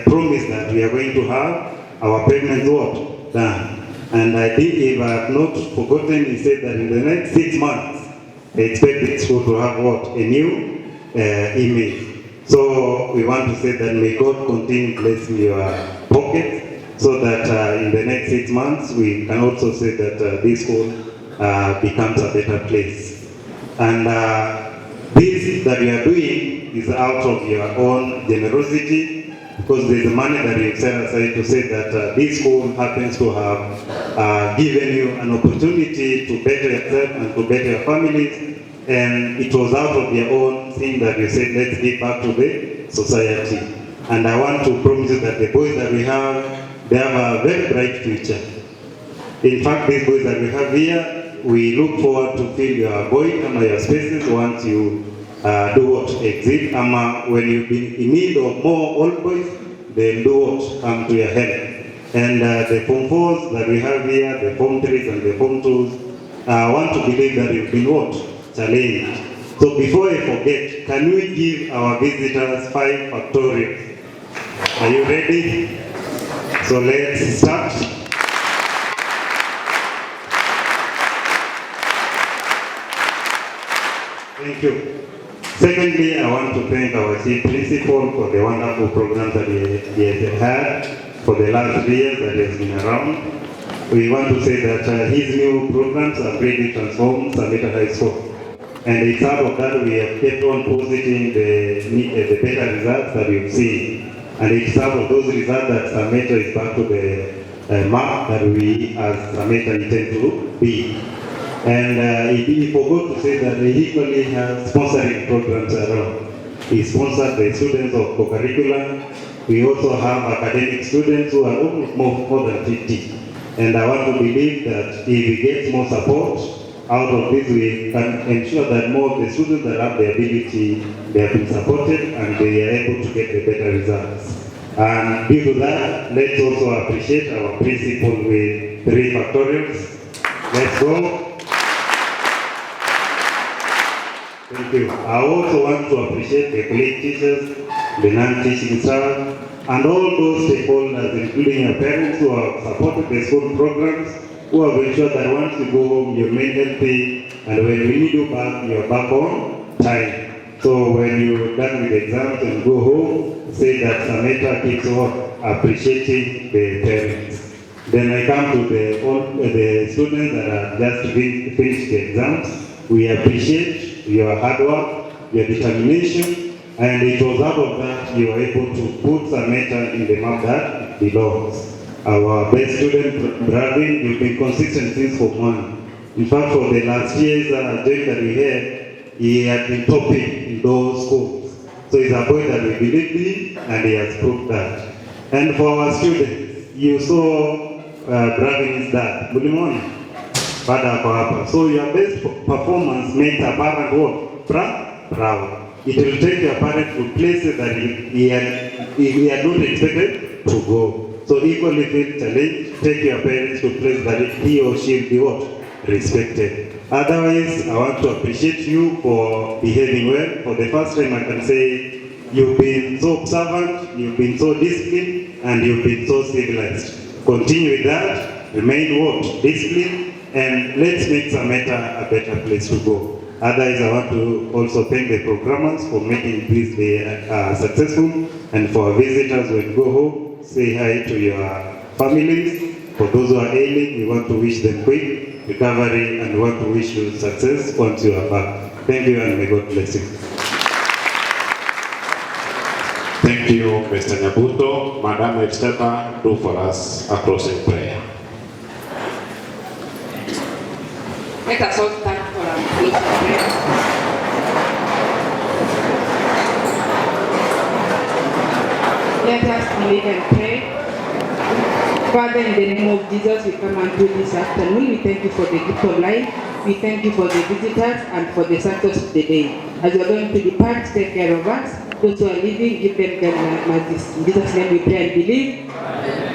promised that we are going to have our payments what done. And I think if I have not forgotten, he said that in the next 6 months, they expect the school to have what? A new email. So we want to say that may God continue blessing your pocket, so that in the next 6 months, we can also say that this school becomes a better place. And this that we are doing is out of your own generosity, because there's money that you've set aside to say that this school happens to have given you an opportunity to better yourself and to better your families, and it was out of your own thing that you said, let's give back to the society. And I want to promise you that the boys that we have, they have a very bright future. In fact, these boys that we have here, we look forward to fill your void and your spaces once you do what exit, when you've been in need of more old boys, then do what come to your help. And the Form 4s that we have here, the Form 3s and the Form 2s, I want to believe that you've been what? Challenged. So before I forget, can we give our visitors 5 factorials? Are you ready? So let's start. Thank you. Secondly, I want to thank our chief principal for the wonderful program that he has had for the last 3 years that he has been around. We want to say that his new programs have really transformed Sameta High School. And it's out of that we have kept on positing the better results that we've seen. And it's out of those results that Sameta is back to the mark that we as Sameta intend to be. And he forgot to say that he equally has sponsoring programs around. He sponsored the students of co-curriculum. We also have academic students who are almost more than 50. And I want to believe that if we get more support out of this, we can ensure that more of the students that have the ability, they have been supported and they are able to get the better results. And due to that, let's also appreciate our principal with 3 factorials. Let's go. Thank you. I also want to appreciate the colleague teachers, the non-teaching staff, and all those stakeholders, including your parents who have supported the school programs, who have ensured that once you go home, you remain healthy, and when we need you back, you're back on time. So when you're done with exams and go home, say that Sameta keeps on appreciating the parents. Then I come to the students that have just finished the exams. We appreciate your hard work, your determination, and it was out of that you were able to put Sameta in the map that it belongs. Our best student, Bravin, you've been consistent since Form 1. In fact, for the last year's journey that we had, he had been topping in those schools. So he's a boy that we believe in, and he has proved that. And for our students, you saw Bravin's dad, Bulimoni, Bada Papa. So your best performance makes a parent what? Proud. It will take your parent to places that he had not expected to go. So equally feel challenge, take your parents to places that he or she will be what? Respected. Otherwise, I want to appreciate you for behaving well. For the first time, I can say you've been so observant, you've been so disciplined, and you've been so civilized. Continue with that, remain what? Disciplined, and let's make Sameta a better place to go. Otherwise, I want to also thank the programmers for making this day successful, and for our visitors when you go home, say hi to your families. For those who are ailing, we want to wish them quick recovery and want to wish you success once you are back. Thank you, and may God bless you. Thank you, Mr. Nyabuto. Madam Esteban, do for us a closing prayer. Let us all stand for our closing prayer. Let us believe and pray. Father, in the name of Jesus, we come unto this afternoon. We thank you for the gift of life. We thank you for the visitors and for the success of the day. As we are going to depart, take care of us. Those who are living, give them their mercy. In Jesus' name we pray and believe. Amen.